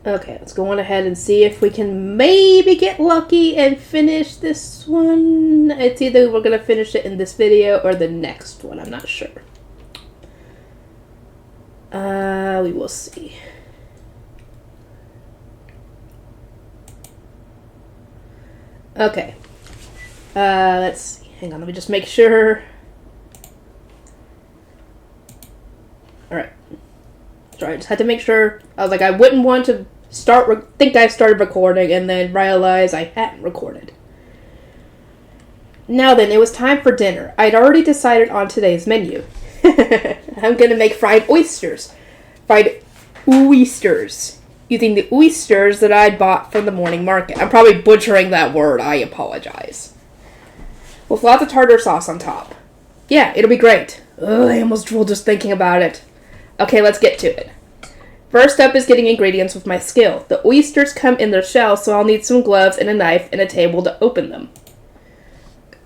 Okay, let's go on ahead and see if we can maybe get lucky and finish this one. It's either we're going to finish it in this video or the next one. I'm not sure. We will see. Okay. Let's see. Hang on, let me just make sure. Alright. Sorry, I just had to make sure. I was like, I wouldn't want to think I started recording and then realize I hadn't recorded. Now then, it was time for dinner. I'd already decided on today's menu. I'm gonna make fried oysters. Fried oysters. Using the oysters that I'd bought from the morning market. I'm probably butchering that word. I apologize. With lots of tartar sauce on top. Yeah, it'll be great. Ugh, I almost drooled just thinking about it. Okay, let's get to it. First up is getting ingredients with my skill. The oysters come in their shell, so I'll need some gloves and a knife and a table to open them.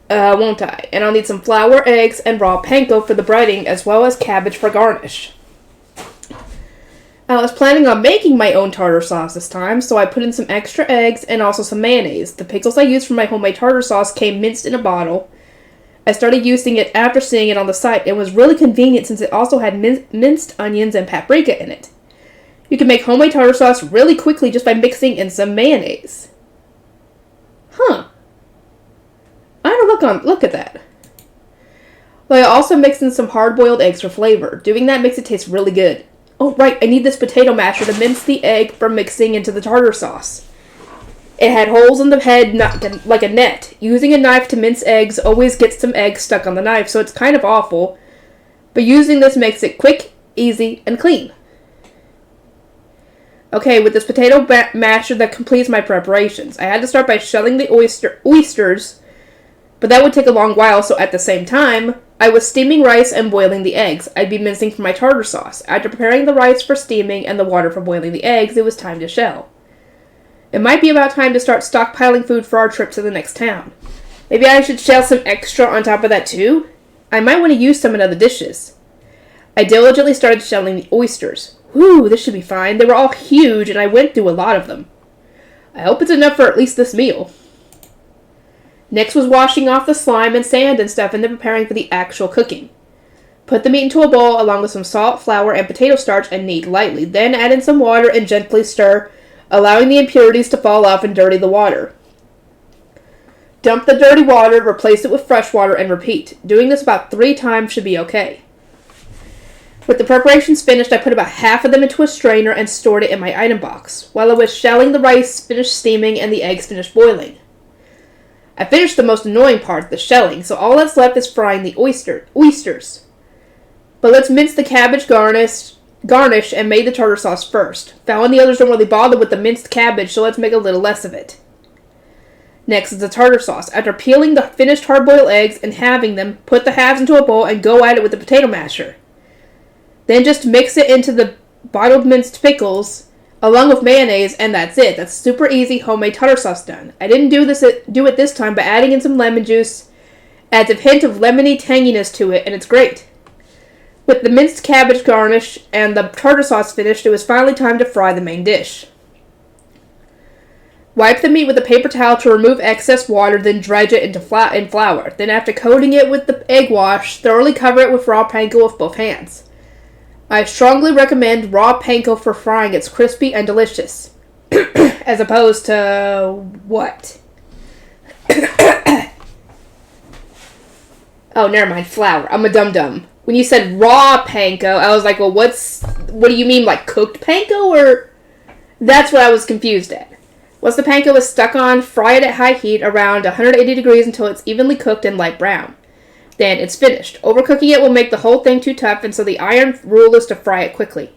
Won't I? And I'll need some flour, eggs, and raw panko for the breading, as well as cabbage for garnish. I was planning on making my own tartar sauce this time, so I put in some extra eggs and also some mayonnaise. The pickles I used for my homemade tartar sauce came minced in a bottle. I started using it after seeing it on the site. It was really convenient since it also had minced onions and paprika in it. You can make homemade tartar sauce really quickly just by mixing in some mayonnaise. Huh. I had to look at that. But I also mixed in some hard-boiled eggs for flavor. Doing that makes it taste really good. Oh, right, I need this potato masher to mince the egg for mixing into the tartar sauce. It had holes in the head like a net. Using a knife to mince eggs always gets some eggs stuck on the knife, so it's kind of awful. But using this makes it quick, easy, and clean. Okay, with this potato masher that completes my preparations. I had to start by shelling the oysters, but that would take a long while, so at the same time, I was steaming rice and boiling the eggs. I'd be mincing for my tartar sauce. After preparing the rice for steaming and the water for boiling the eggs, it was time to shell. It might be about time to start stockpiling food for our trip to the next town. Maybe I should shell some extra on top of that too? I might want to use some in other dishes. I diligently started shelling the oysters. Whew, this should be fine. They were all huge and I went through a lot of them. I hope it's enough for at least this meal. Next was washing off the slime and sand and stuff and then preparing for the actual cooking. Put the meat into a bowl along with some salt, flour, and potato starch and knead lightly. Then add in some water and gently stir, allowing the impurities to fall off and dirty the water. Dump the dirty water, replace it with fresh water, and repeat. Doing this about 3 times should be okay. With the preparations finished, I put about half of them into a strainer and stored it in my item box. While I was shelling, the rice finished steaming and the eggs finished boiling. I finished the most annoying part, the shelling, so all that's left is frying the oysters. But let's mince the cabbage garnish and made the tartar sauce first. Found the others don't really bother with the minced cabbage, so let's make a little less of it. Next is the tartar sauce. After peeling the finished hard-boiled eggs and halving them, put the halves into a bowl and go at it with the potato masher. Then just mix it into the bottled minced pickles along with mayonnaise, and that's it. That's super easy homemade tartar sauce done. I didn't do it this time, but adding in some lemon juice adds a hint of lemony tanginess to it, and it's great. With the minced cabbage garnish and the tartar sauce finished, it was finally time to fry the main dish. Wipe the meat with a paper towel to remove excess water, then dredge it in flour. Then after coating it with the egg wash, thoroughly cover it with raw panko with both hands. I strongly recommend raw panko for frying. It's crispy and delicious. As opposed to what? Oh, never mind. Flour. I'm a dum-dum. When you said raw panko, I was like, well, what do you mean, like cooked panko? Or that's what I was confused at. Once the panko is stuck on, fry it at high heat around 180 degrees until it's evenly cooked and light brown. Then it's finished. Overcooking it will make the whole thing too tough, and so the iron rule is to fry it quickly.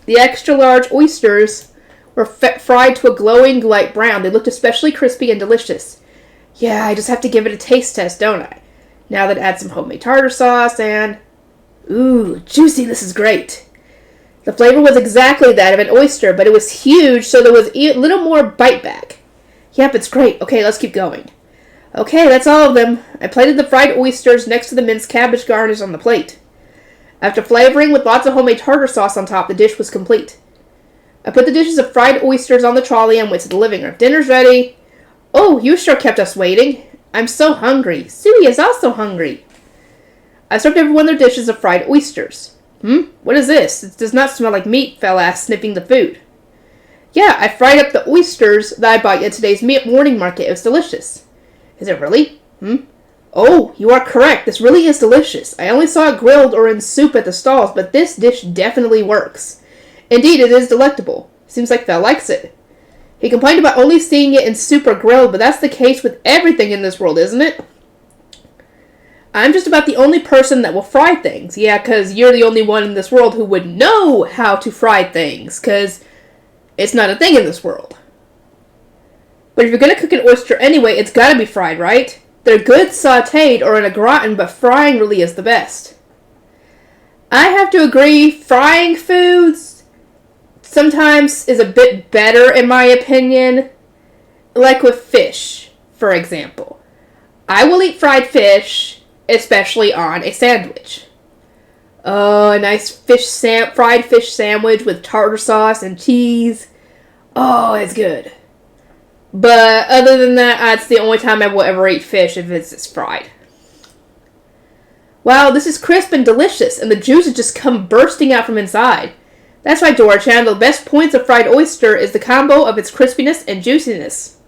The extra large oysters were fried to a glowing light brown. They looked especially crispy and delicious. Yeah, I just have to give it a taste test, don't I? Now that add some homemade tartar sauce and... Ooh, juicy, this is great. The flavor was exactly that of an oyster, but it was huge, so there was a little more bite back. Yep, it's great. Okay, let's keep going. Okay, that's all of them. I plated the fried oysters next to the minced cabbage garnish on the plate. After flavoring with lots of homemade tartar sauce on top, the dish was complete. I put the dishes of fried oysters on the trolley and went to the living room. Dinner's ready. Oh, you sure kept us waiting. I'm so hungry. Suey is also hungry. I served everyone their dishes of fried oysters. What is this? It does not smell like meat, Fell asked, sniffing the food. Yeah, I fried up the oysters that I bought at today's morning market. It was delicious. Is it really? Oh, you are correct. This really is delicious. I only saw it grilled or in soup at the stalls, but this dish definitely works. Indeed, it is delectable. Seems like Fell likes it. He complained about only seeing it in soup or grilled, but that's the case with everything in this world, isn't it? I'm just about the only person that will fry things. Yeah, because you're the only one in this world who would know how to fry things, because it's not a thing in this world. But if you're going to cook an oyster anyway, it's got to be fried, right? They're good sautéed or in a gratin, but frying really is the best. I have to agree, frying foods sometimes is a bit better in my opinion. Like with fish, for example. I will eat fried fish, especially on a sandwich. Oh, a nice fried fish sandwich with tartar sauce and cheese. Oh, it's good. But other than that, that's the only time I will ever eat fish if it's fried. Wow, this is crisp and delicious, and the juices just come bursting out from inside. That's right, Dora-chan. The best points of fried oyster is the combo of its crispiness and juiciness.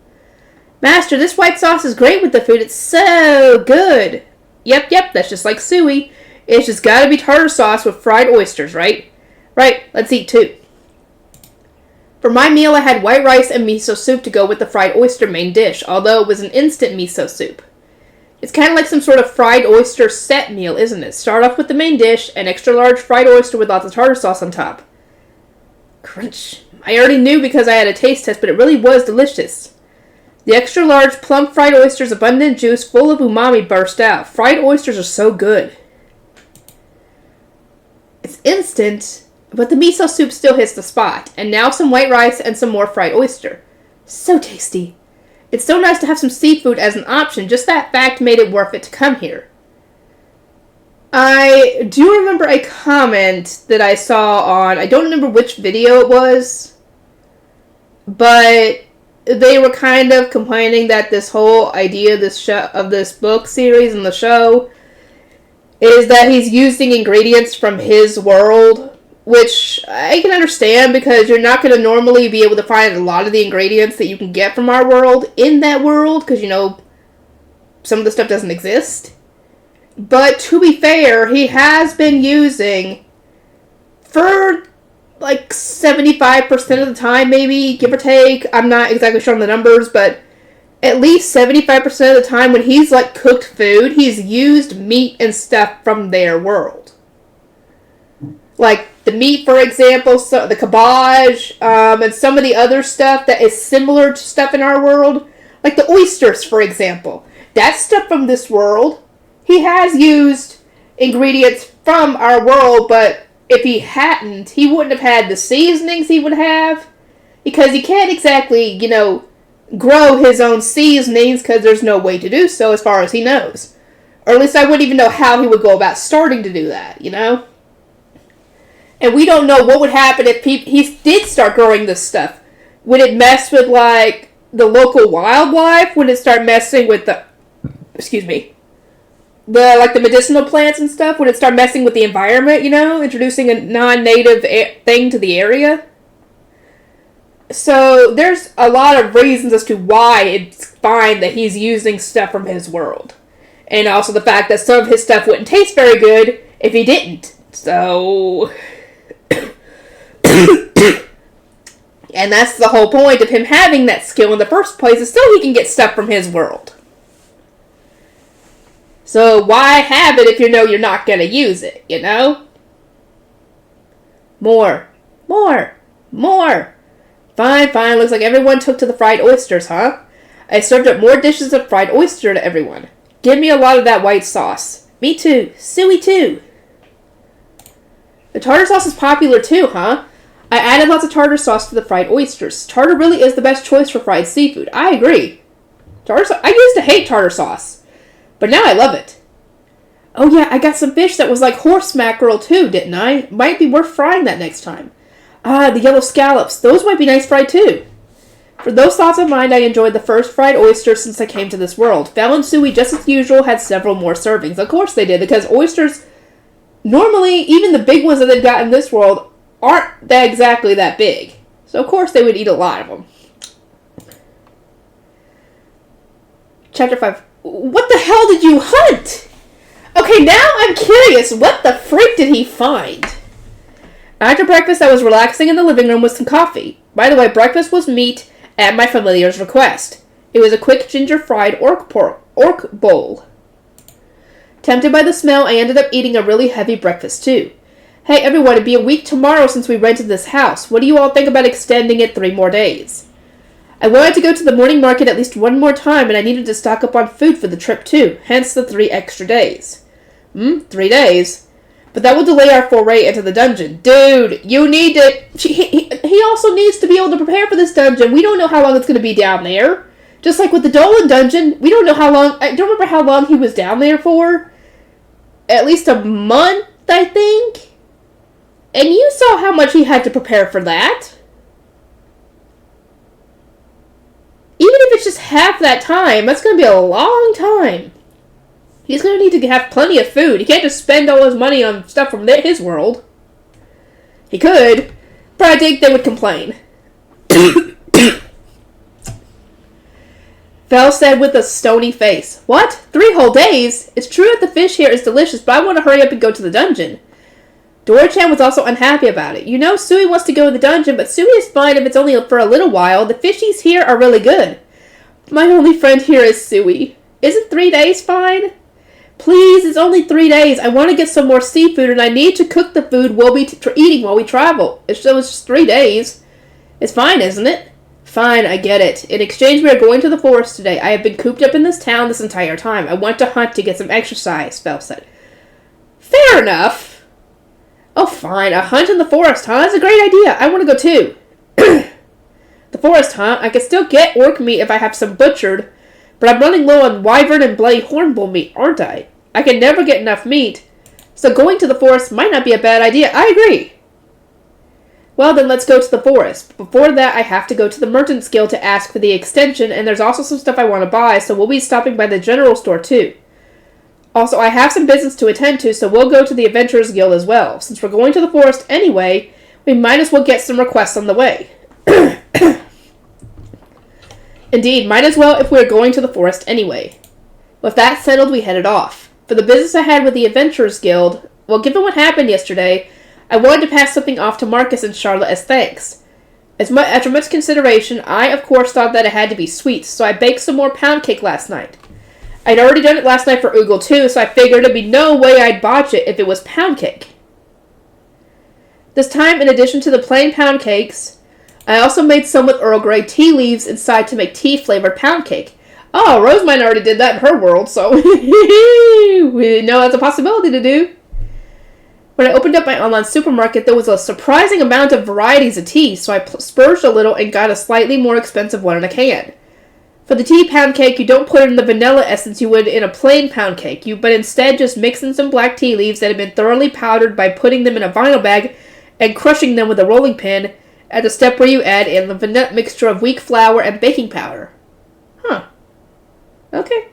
Master, this white sauce is great with the food. It's so good. Yep, that's just like suey. It's just gotta be tartar sauce with fried oysters, right? Right, let's eat too. For my meal, I had white rice and miso soup to go with the fried oyster main dish, although it was an instant miso soup. It's kind of like some sort of fried oyster set meal, isn't it? Start off with the main dish, an extra large fried oyster with lots of tartar sauce on top. Crunch. I already knew because I had a taste test, but it really was delicious. The extra large, plump fried oyster's abundant juice full of umami burst out. Fried oysters are so good. It's instant, but the miso soup still hits the spot. And now some white rice and some more fried oyster. So tasty. It's so nice to have some seafood as an option. Just that fact made it worth it to come here. I do remember a comment that I saw on, I don't remember which video it was, but they were kind of complaining that this whole idea of this book series and the show is that he's using ingredients from his world, which I can understand because you're not going to normally be able to find a lot of the ingredients that you can get from our world in that world because, some of the stuff doesn't exist. But to be fair, he has been using, for like 75% of the time, maybe, give or take. I'm not exactly sure on the numbers, but at least 75% of the time when he's cooked food, he's used meat and stuff from their world. Like the meat, for example, so the cabbage, and some of the other stuff that is similar to stuff in our world. Like the oysters, for example. That's stuff from this world. He has used ingredients from our world, but if he hadn't, he wouldn't have had the seasonings he would have. Because he can't exactly, grow his own seasonings because there's no way to do so as far as he knows. Or at least I wouldn't even know how he would go about starting to do that, And we don't know what would happen if he did start growing this stuff. Would it mess with, the local wildlife? Would it start messing with the medicinal plants and stuff? Would it start messing with the environment, introducing a non-native thing to the area? So there's a lot of reasons as to why it's fine that he's using stuff from his world. And also the fact that some of his stuff wouldn't taste very good if he didn't. So... And that's the whole point of him having that skill in the first place, is so he can get stuff from his world. So why have it if you know you're not going to use it, More. Fine. Looks like everyone took to the fried oysters, huh? I served up more dishes of fried oyster to everyone. Give me a lot of that white sauce. Me too. Suey too. The tartar sauce is popular too, huh? I added lots of tartar sauce to the fried oysters. Tartar really is the best choice for fried seafood. I agree. I used to hate tartar sauce, but now I love it. Oh yeah, I got some fish that was like horse mackerel too, didn't I? Might be worth frying that next time. Ah, the yellow scallops. Those might be nice fried too. For those thoughts of mine, I enjoyed the first fried oysters since I came to this world. Val and Suey, just as usual, had several more servings. Of course they did, because oysters, normally, even the big ones that they've got in this world, aren't exactly that big. So of course they would eat a lot of them. Chapter 5. What the hell did you hunt? Okay, now I'm curious. What the freak did he find? After breakfast, I was relaxing in the living room with some coffee. By the way, breakfast was meat at my familiar's request. It was a quick ginger-fried orc bowl. Tempted by the smell, I ended up eating a really heavy breakfast too. Hey everyone, it'd be a week tomorrow since we rented this house. What do you all think about extending it 3 more days? I wanted to go to the morning market at least 1 more time, and I needed to stock up on food for the trip too, hence the 3 extra days. 3 days? But that will delay our foray into the dungeon. Dude, you need to... He also needs to be able to prepare for this dungeon. We don't know how long it's going to be down there. Just like with the Dolan dungeon, we don't know how long... I don't remember how long he was down there for. At least a month, I think. And you saw how much he had to prepare for that. Even if it's just half that time, that's going to be a long time. He's going to need to have plenty of food. He can't just spend all his money on stuff from his world. He could, but I think they would complain. Val said with a stony face. What? 3 whole days? It's true that the fish here is delicious, but I want to hurry up and go to the dungeon. Dora-chan was also unhappy about it. You know, Suey wants to go to the dungeon, but Suey is fine if it's only for a little while. The fishies here are really good. My only friend here is Suey. Isn't 3 days fine? Please, it's only 3 days. I want to get some more seafood, and I need to cook the food we'll be eating while we travel. It's just 3 days. It's fine, isn't it? Fine, I get it. In exchange, we are going to the forest today. I have been cooped up in this town this entire time. I want to hunt to get some exercise, Val said. Fair enough. Oh, fine. A hunt in the forest, huh? That's a great idea. I want to go, too. The forest, huh? I can still get orc meat if I have some butchered, but I'm running low on wyvern and bloody hornbull meat, aren't I? I can never get enough meat, so going to the forest might not be a bad idea. I agree. Well, then let's go to the forest. Before that, I have to go to the Merchant's Guild to ask for the extension, and there's also some stuff I want to buy, so we'll be stopping by the general store, too. Also, I have some business to attend to, so we'll go to the Adventurers Guild as well. Since we're going to the forest anyway, we might as well get some requests on the way. Indeed, might as well if we're going to the forest anyway. With that settled, we headed off. For the business I had with the Adventurers Guild, well, given what happened yesterday, I wanted to pass something off to Marcus and Charlotte as thanks. After much consideration, I, of course, thought that it had to be sweets, so I baked some more pound cake last night. I'd already done it last night for Oogle, too, so I figured there'd be no way I'd botch it if it was pound cake. This time, in addition to the plain pound cakes, I also made some with Earl Grey tea leaves inside to make tea-flavored pound cake. Oh, Rosemine already did that in her world, so we know that's a possibility to do. When I opened up my online supermarket, there was a surprising amount of varieties of tea, so I splurged a little and got a slightly more expensive one in a can. For the tea pound cake, you don't put in the vanilla essence you would in a plain pound cake, but instead just mix in some black tea leaves that have been thoroughly powdered by putting them in a vinyl bag and crushing them with a rolling pin at the step where you add in the vanilla mixture of weak flour and baking powder. Huh. Okay.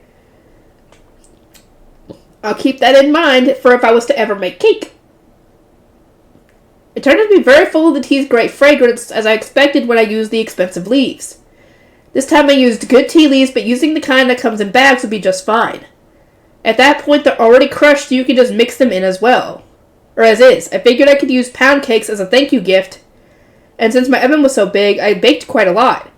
I'll keep that in mind for if I was to ever make cake. It turned out to be very full of the tea's great fragrance, as I expected when I used the expensive leaves. This time I used good tea leaves, but using the kind that comes in bags would be just fine. At that point, they're already crushed, so you can just mix them in as well. Or as is. I figured I could use pound cakes as a thank you gift, and since my oven was so big, I baked quite a lot.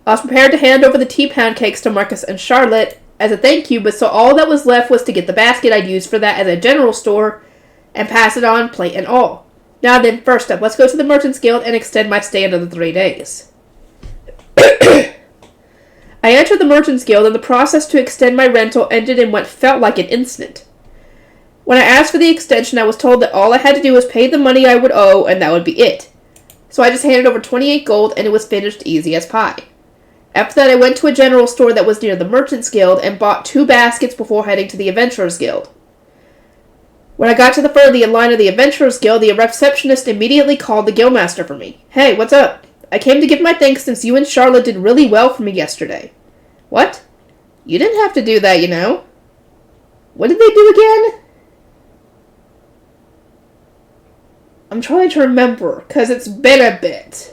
I was prepared to hand over the tea pound cakes to Marcus and Charlotte as a thank you, but so all that was left was to get the basket I'd used for that at a general store and pass it on, plate and all. Now then, first up, let's go to the Merchant's Guild and extend my stay another 3 days. I entered the Merchant's Guild, and the process to extend my rental ended in what felt like an instant. When I asked for the extension, I was told that all I had to do was pay the money I would owe, and that would be it. So I just handed over 28 gold, and it was finished easy as pie. After that, I went to a general store that was near the Merchant's Guild and bought 2 baskets before heading to the Adventurers Guild. When I got to the front of the line of the Adventurers Guild, the receptionist immediately called the guildmaster for me. Hey, what's up? I came to give my thanks since you and Charlotte did really well for me yesterday. What? You didn't have to do that, you know. What did they do again? I'm trying to remember, because it's been a bit.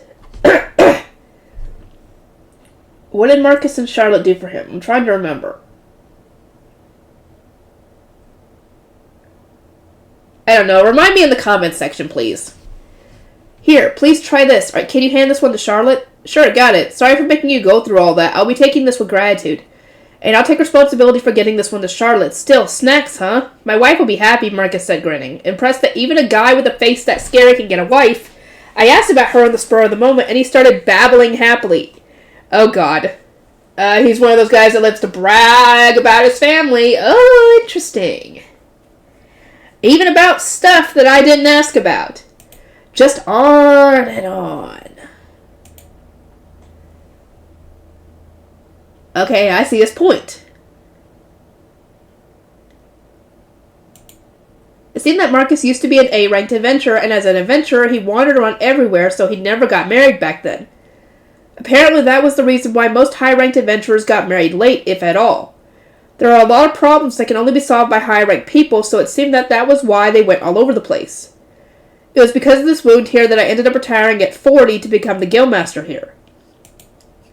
What did Marcus and Charlotte do for him? I'm trying to remember. I don't know. Remind me in the comments section, please. Here, please try this. Alright, can you hand this one to Charlotte? Sure, got it. Sorry for making you go through all that. I'll be taking this with gratitude. And I'll take responsibility for getting this one to Charlotte. Still, snacks, huh? My wife will be happy, Marcus said, grinning. Impressed that even a guy with a face that scary can get a wife. I asked about her on the spur of the moment, and he started babbling happily. Oh, God. He's one of those guys that loves to brag about his family. Oh, interesting. Even about stuff that I didn't ask about. Just on and on. Okay, I see his point. It seemed that Marcus used to be an A-ranked adventurer, and as an adventurer, he wandered around everywhere, so he never got married back then. Apparently, that was the reason why most high-ranked adventurers got married late, if at all. There are a lot of problems that can only be solved by high-ranked people, so it seemed that that was why they went all over the place. It was because of this wound here that I ended up retiring at 40 to become the guildmaster here.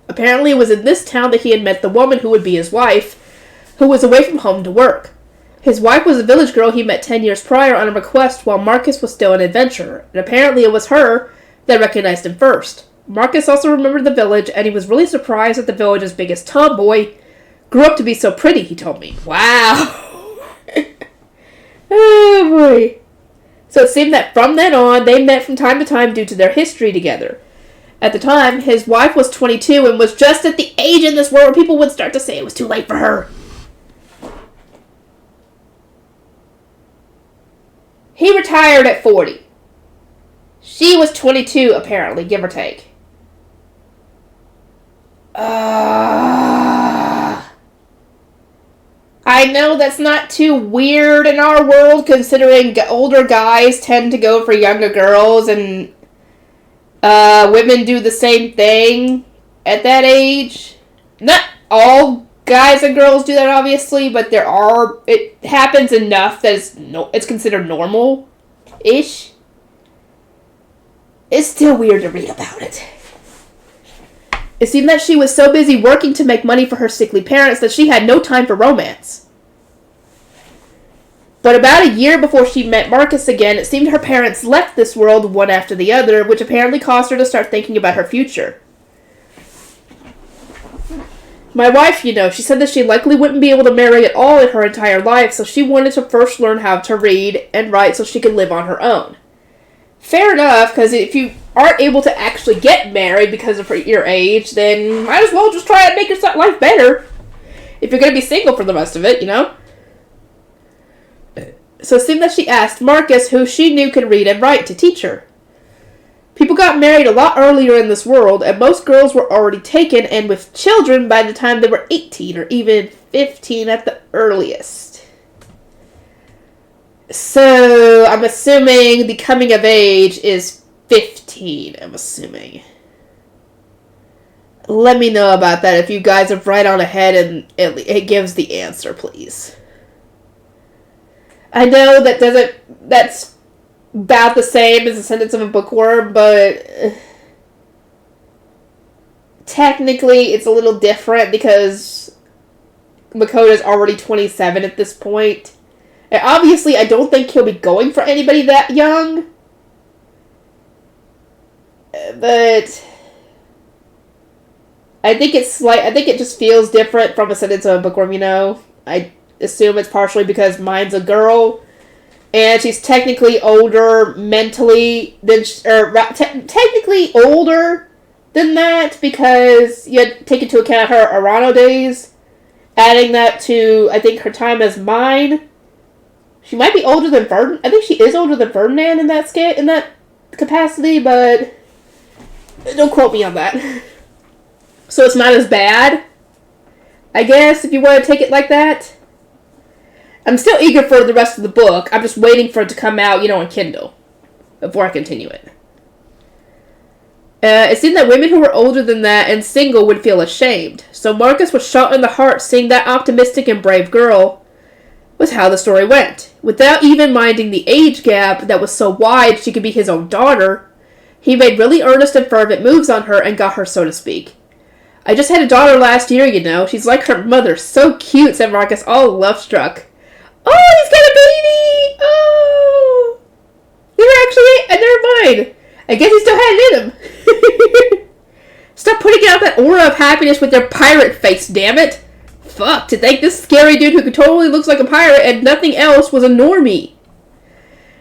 Apparently, it was in this town that he had met the woman who would be his wife, who was away from home to work. His wife was a village girl he met 10 years prior on a request while Marcus was still an adventurer, and apparently it was her that recognized him first. Marcus also remembered the village, and he was really surprised that the village's biggest tomboy grew up to be so pretty, he told me. Wow! Oh, boy. So it seemed that from then on, they met from time to time due to their history together. At the time, his wife was 22 and was just at the age in this world where people would start to say it was too late for her. He retired at 40. She was 22, apparently, give or take. I know that's not too weird in our world, considering older guys tend to go for younger girls, and women do the same thing at that age. Not all guys and girls do that, obviously, but it happens enough that it's considered normal-ish. It's still weird to read about it. It seemed that she was so busy working to make money for her sickly parents that she had no time for romance. But about a year before she met Marcus again, it seemed her parents left this world one after the other, which apparently caused her to start thinking about her future. My wife, she said that she likely wouldn't be able to marry at all in her entire life, so she wanted to first learn how to read and write so she could live on her own. Fair enough, because if you aren't able to actually get married because of your age, then might as well just try and make your life better. If you're going to be single for the rest of it, So it seemed that she asked Marcus, who she knew could read and write, to teach her. People got married a lot earlier in this world, and most girls were already taken and with children by the time they were 18 or even 15 at the earliest. So, I'm assuming the coming of age is 15, I'm assuming. Let me know about that if you guys have right on ahead and it gives the answer, please. I know that's about the same as the sentence of a bookworm, but technically it's a little different because Makoto's already 27 at this point. And obviously I don't think he'll be going for anybody that young. But I think it just feels different from a sentence of a bookworm, I assume it's partially because mine's a girl, and she's technically older mentally than, technically older than that because you had to take into account her Arano days, adding that to, I think, her time as mine. She might be older than Ferdinand. I think she is older than Ferdinand in that capacity, but don't quote me on that. So it's not as bad, I guess, if you want to take it like that. I'm still eager for the rest of the book. I'm just waiting for it to come out, on Kindle before I continue it. It seemed that women who were older than that and single would feel ashamed. So Marcus was shot in the heart seeing that optimistic and brave girl was how the story went. Without even minding the age gap that was so wide she could be his own daughter, he made really earnest and fervent moves on her and got her, so to speak. I just had a daughter last year, She's like her mother. So cute, said Marcus, all love-struck. Oh, he's got a baby! Oh! Never mind. I guess he still had it in him. Stop putting out that aura of happiness with your pirate face, damn it! Fuck, to think this scary dude who totally looks like a pirate and nothing else was a normie.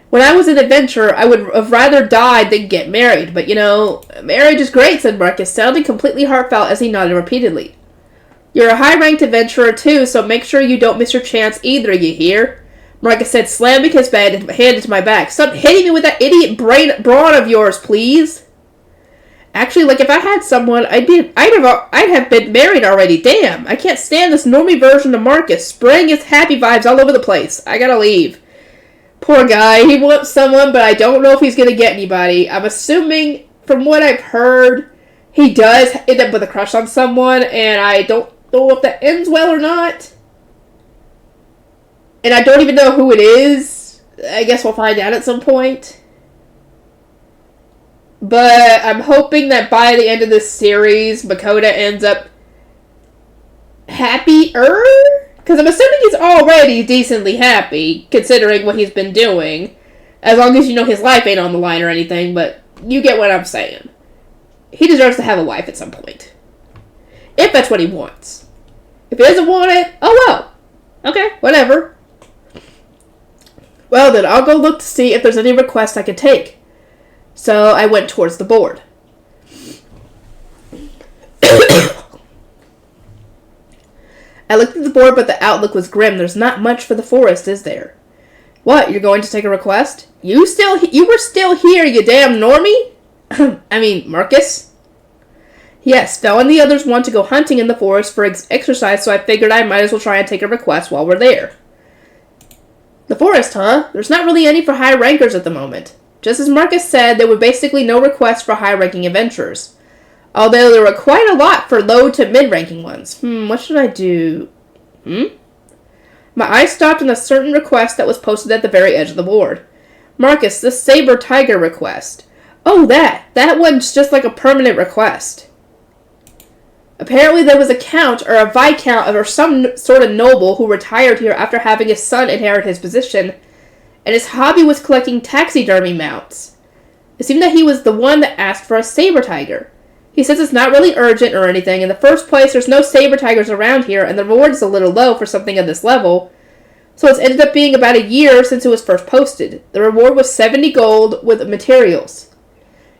When I was an adventurer, I would have rather died than get married. But, marriage is great, said Marcus, sounding completely heartfelt as he nodded repeatedly. You're a high-ranked adventurer, too, so make sure you don't miss your chance either, you hear? Marcus said, slamming his hand into my back. Stop hitting me with that idiot brawn of yours, please. Actually, if I had someone, I'd have been married already. Damn, I can't stand this normie version of Marcus, spraying his happy vibes all over the place. I gotta leave. Poor guy, he wants someone, but I don't know if he's gonna get anybody. I'm assuming, from what I've heard, he does end up with a crush on someone, and I don't know if that ends well or not. And I don't even know who it is. I guess we'll find out at some point. But I'm hoping that by the end of this series, Makoto ends up happier? Because I'm assuming he's already decently happy, considering what he's been doing. As long as his life ain't on the line or anything, but you get what I'm saying. He deserves to have a wife at some point. If that's what he wants. If he doesn't want it, oh well. Okay, whatever. Well then, I'll go look to see if there's any requests I can take. So I went towards the board. I looked at the board, but the outlook was grim. There's not much for the forest, is there? What, you're going to take a request? You were still here, you damn normie? Marcus? Yes, Belle and the others want to go hunting in the forest for exercise, so I figured I might as well try and take a request while we're there. The forest, huh? There's not really any for high rankers at the moment. Just as Marcus said, there were basically no requests for high-ranking adventurers. Although there were quite a lot for low to mid-ranking ones. What should I do? My eye stopped on a certain request that was posted at the very edge of the board. Marcus, the Saber Tiger request. Oh, that one's just like a permanent request. Apparently there was a count or a viscount or some sort of noble who retired here after having his son inherit his position, and his hobby was collecting taxidermy mounts. It seemed that he was the one that asked for a saber tiger. He says it's not really urgent or anything. In the first place, there's no saber tigers around here, and the reward is a little low for something of this level, so it's ended up being about a year since it was first posted. The reward was 70 gold with materials.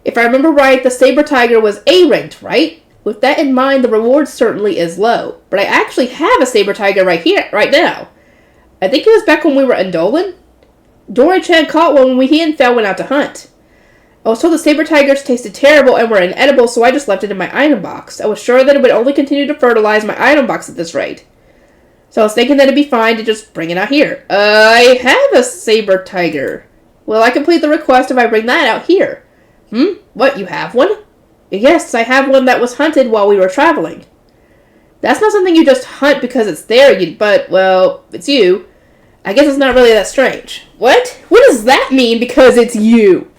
If I remember right, the saber tiger was A-ranked, right? With that in mind, the reward certainly is low. But I actually have a saber tiger right now. I think it was back when we were in Dolan. Dory-chan caught one when he and Fel went out to hunt. I was told the saber tigers tasted terrible and were inedible, so I just left it in my item box. I was sure that it would only continue to fertilize my item box at this rate. So I was thinking that it'd be fine to just bring it out here. I have a saber tiger. Will I complete the request if I bring that out here? What, you have one? Yes, I have one that was hunted while we were traveling. That's not something you just hunt because it's there, but, well, it's you. I guess it's not really that strange. What? What does that mean, because it's you?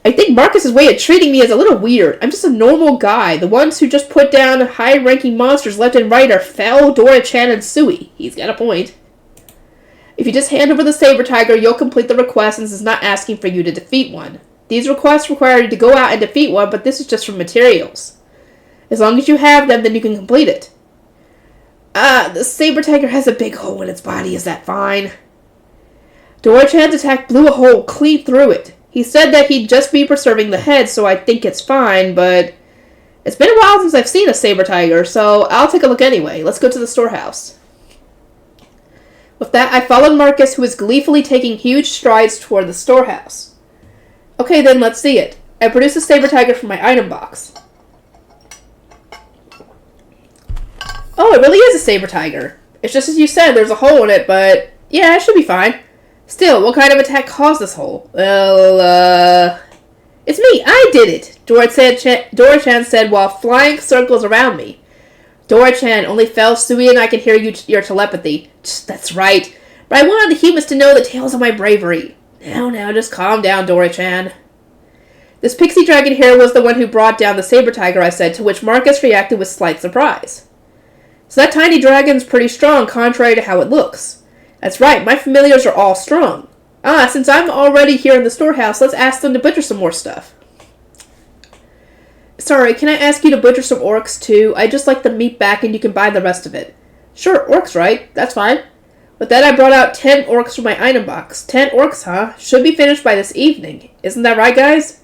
I think Marcus's way of treating me is a little weird. I'm just a normal guy. The ones who just put down high-ranking monsters left and right are Fel, Dora-chan, and Sui. He's got a point. If you just hand over the saber tiger, you'll complete the request since it's not asking for you to defeat one. These requests require you to go out and defeat one, but this is just for materials. As long as you have them, then you can complete it. The saber tiger has a big hole in its body. Is that fine? Dora-chan's attack blew a hole clean through it. He said that he'd just be preserving the head, so I think it's fine, but it's been a while since I've seen a saber tiger, so I'll take a look anyway. Let's go to the storehouse. With that, I followed Marcus, who was gleefully taking huge strides toward the storehouse. Okay, then, let's see it. I produced a saber tiger from my item box. Oh, it really is a saber tiger. It's just as you said, there's a hole in it, but Yeah, it should be fine. Still, what kind of attack caused this hole? Well, It's me! I did it! Dora-chan said while flying circles around me. Dora-chan, only fell Sui and I can hear your telepathy. That's right. But I wanted the humans to know the tales of my bravery. Now, just calm down, Dora-chan. This pixie dragon here was the one who brought down the saber tiger, I said, to which Marcus reacted with slight surprise. So that tiny dragon's pretty strong, contrary to how it looks. That's right, my familiars are all strong. Since I'm already here in the storehouse, let's ask them to butcher some more stuff. Sorry, can I ask you to butcher some orcs too? I'd just like the meat back and you can buy the rest of it. Sure, orcs, right? That's fine. With that, I brought out 10 orcs from my item box. 10 orcs, huh? Should be finished by this evening. Isn't that right, guys?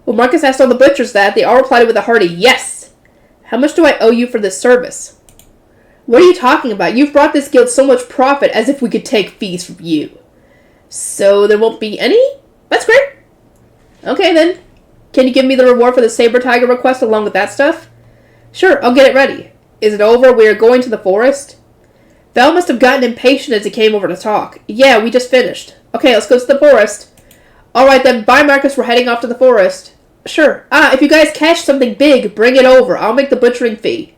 When Marcus asked all the butchers that, they all replied with a hearty yes. How much do I owe you for this service? What are you talking about? You've brought this guild so much profit as if we could take fees from you. So there won't be any? That's great. Okay, then. Can you give me the reward for the saber tiger request along with that stuff? Sure, I'll get it ready. Is it over? We are going to the forest? Val must have gotten impatient as he came over to talk. Yeah, we just finished. Okay, let's go to the forest. Alright then, bye Marcus, we're heading off to the forest. Sure. If you guys catch something big, bring it over. I'll make the butchering free.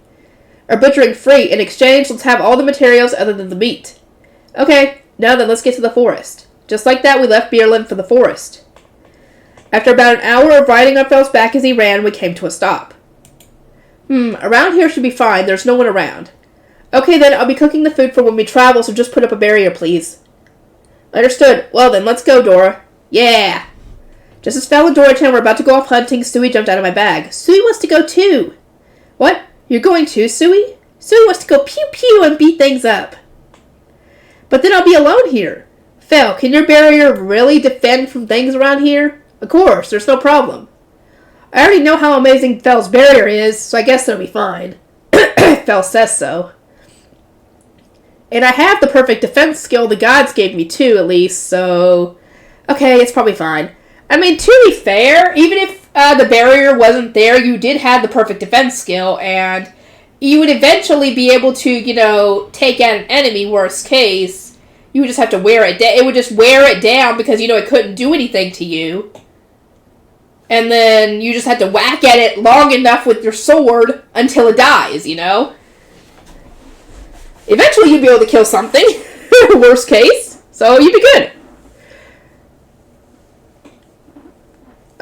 In exchange, let's have all the materials other than the meat. Okay, now then, let's get to the forest. Just like that, we left Beerland for the forest. After about an hour of riding up Val's back as he ran, we came to a stop. Around here should be fine. There's no one around. Okay then, I'll be cooking the food for when we travel, so just put up a barrier, please. Understood. Well then, let's go, Dora. Yeah! Just as Val and Dora-chan were about to go off hunting, Sui jumped out of my bag. Sui wants to go too! What? You're going too, Sui? Sui wants to go pew-pew and beat things up. But then I'll be alone here. Val, can your barrier really defend from things around here? Of course, there's no problem. I already know how amazing Val's barrier is, so I guess it'll be fine. Val says so. And I have the perfect defense skill the gods gave me too, at least, so... Okay, it's probably fine. I mean, to be fair, even if the barrier wasn't there, you did have the perfect defense skill, and you would eventually be able to, take out an enemy, worst case. You would just have to wear it down. It would just wear it down because, it couldn't do anything to you. And then you just had to whack at it long enough with your sword until it dies, Eventually you'd be able to kill something, worst case. So you'd be good.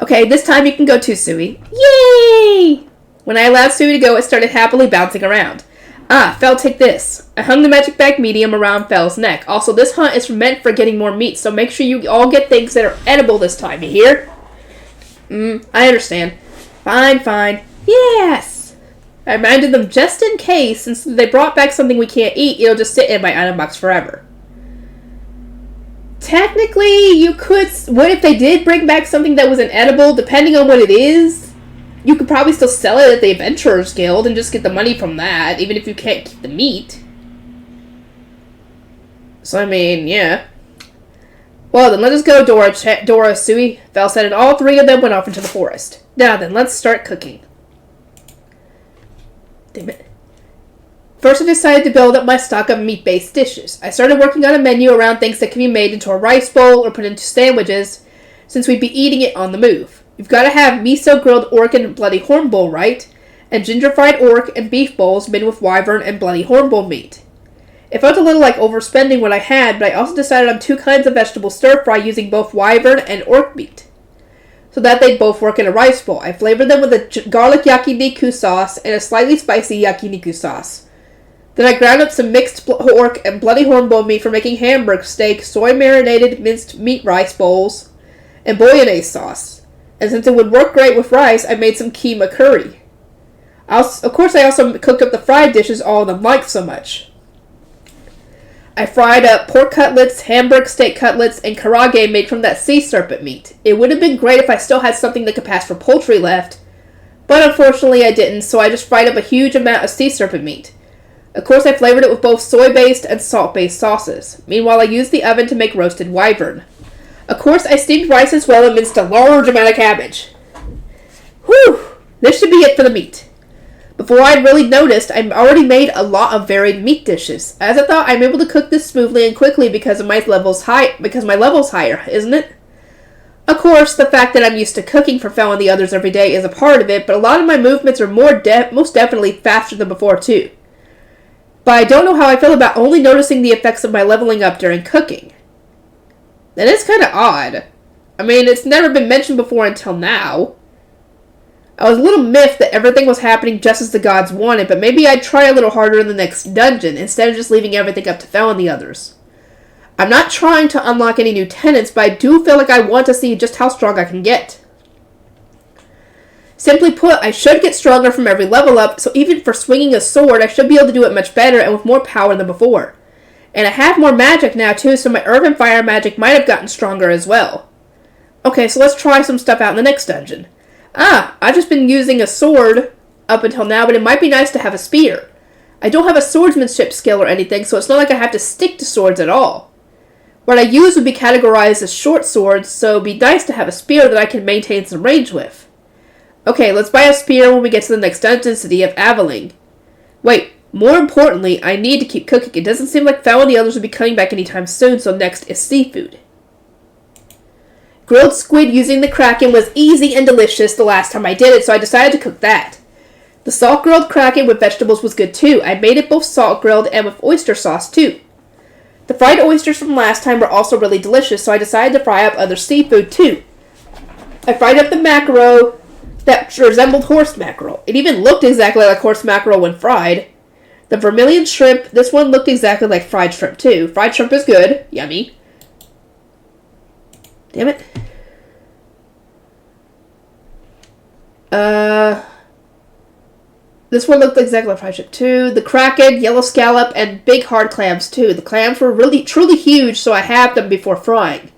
Okay, this time you can go too, Sui. Yay! When I allowed Sui to go, it started happily bouncing around. Fel, take this. I hung the magic bag medium around Fel's neck. Also, this hunt is meant for getting more meat, so make sure you all get things that are edible this time, you hear? I understand. Fine. Yes! I reminded them just in case, since they brought back something we can't eat, it'll just sit in my item box forever. Technically, you could... What if they did bring back something that was inedible, depending on what it is? You could probably still sell it at the Adventurers Guild and just get the money from that, even if you can't keep the meat. So, I mean, yeah. Well, then let us go, Dora, Sui. Val said, and all three of them went off into the forest. Now then, let's start cooking. Damn it. First, I decided to build up my stock of meat-based dishes. I started working on a menu around things that can be made into a rice bowl or put into sandwiches, since we'd be eating it on the move. You've got to have miso-grilled orc and bloody hornbull, right? And ginger-fried orc and beef bowls made with wyvern and bloody hornbull meat. It felt a little like overspending what I had, but I also decided on 2 kinds of vegetable stir-fry using both wyvern and orc meat, so that they'd both work in a rice bowl. I flavored them with a garlic yakiniku sauce and a slightly spicy yakiniku sauce. Then I ground up some mixed orc and bloody hornbull meat for making hamburg steak, soy-marinated minced meat rice bowls, and bolognese sauce. And since it would work great with rice, I made some keema curry. Of course, I also cooked up the fried dishes all of them liked so much. I fried up pork cutlets, hamburg steak cutlets, and karage made from that sea serpent meat. It would have been great if I still had something that could pass for poultry left, but unfortunately I didn't, so I just fried up a huge amount of sea serpent meat. Of course, I flavored it with both soy-based and salt-based sauces. Meanwhile, I used the oven to make roasted wyvern. Of course, I steamed rice as well and minced a large amount of cabbage. Whew! This should be it for the meat. But Before I really noticed, I've already made a lot of varied meat dishes. As I thought, I'm able to cook this smoothly and quickly because my level's higher, isn't it? Of course, the fact that I'm used to cooking for Fel and the others every day is a part of it, but a lot of my movements are most definitely faster than before too. But I don't know how I feel about only noticing the effects of my leveling up during cooking. That is kind of odd. I mean, it's never been mentioned before until now. I was a little miffed that everything was happening just as the gods wanted, but maybe I'd try a little harder in the next dungeon, instead of just leaving everything up to Fel and the others. I'm not trying to unlock any new tenets, but I do feel like I want to see just how strong I can get. Simply put, I should get stronger from every level up, so even for swinging a sword, I should be able to do it much better and with more power than before. And I have more magic now too, so my earth and fire magic might have gotten stronger as well. Okay, so let's try some stuff out in the next dungeon. I've just been using a sword up until now, but it might be nice to have a spear. I don't have a swordsmanship skill or anything, so it's not like I have to stick to swords at all. What I use would be categorized as short swords, so it'd be nice to have a spear that I can maintain some range with. Okay, let's buy a spear when we get to the next dungeon, City of Aveling. Wait, more importantly, I need to keep cooking. It doesn't seem like Fel and the others will be coming back anytime soon, so next is seafood. Grilled squid using the Kraken was easy and delicious the last time I did it, so I decided to cook that. The salt grilled Kraken with vegetables was good too. I made it both salt grilled and with oyster sauce too. The fried oysters from last time were also really delicious, so I decided to fry up other seafood too. I fried up the mackerel that resembled horse mackerel. It even looked exactly like horse mackerel when fried. The vermilion shrimp, this one looked exactly like fried shrimp too. Fried shrimp is good. Yummy. Damn it. This one looked exactly like fried shrimp too. The Kraken, yellow scallop, and big hard clams too. The clams were really, truly huge, so I halved them before frying.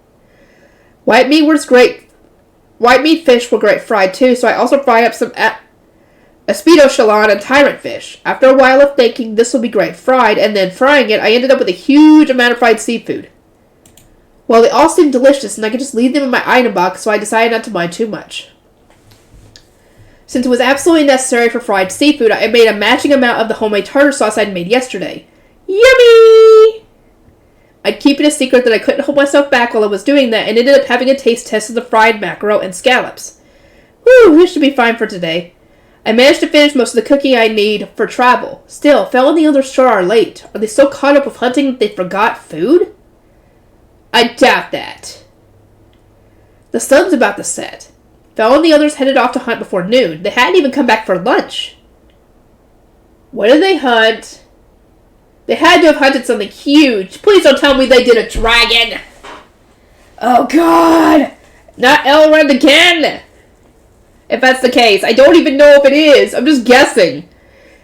White meat was great. White meat fish were great fried too, so I also fried up some Espedo shallon and tyrant fish. After a while of thinking this will be great fried, and then frying it, I ended up with a huge amount of fried seafood. Well, they all seemed delicious, and I could just leave them in my item box, so I decided not to mind too much. Since it was absolutely necessary for fried seafood, I made a matching amount of the homemade tartar sauce I'd made yesterday. Yummy! I'd keep it a secret that I couldn't hold myself back while I was doing that, and ended up having a taste test of the fried mackerel and scallops. Whew, this should be fine for today. I managed to finish most of the cooking I need for travel. Still, Fel and the others sure are late. Are they so caught up with hunting that they forgot food? I doubt that. The sun's about to set. Fel and the others headed off to hunt before noon. They hadn't even come back for lunch. What did they hunt? They had to have hunted something huge. Please don't tell me they did a dragon. Oh god! Not Elrond again! If that's the case, I don't even know if it is. I'm just guessing.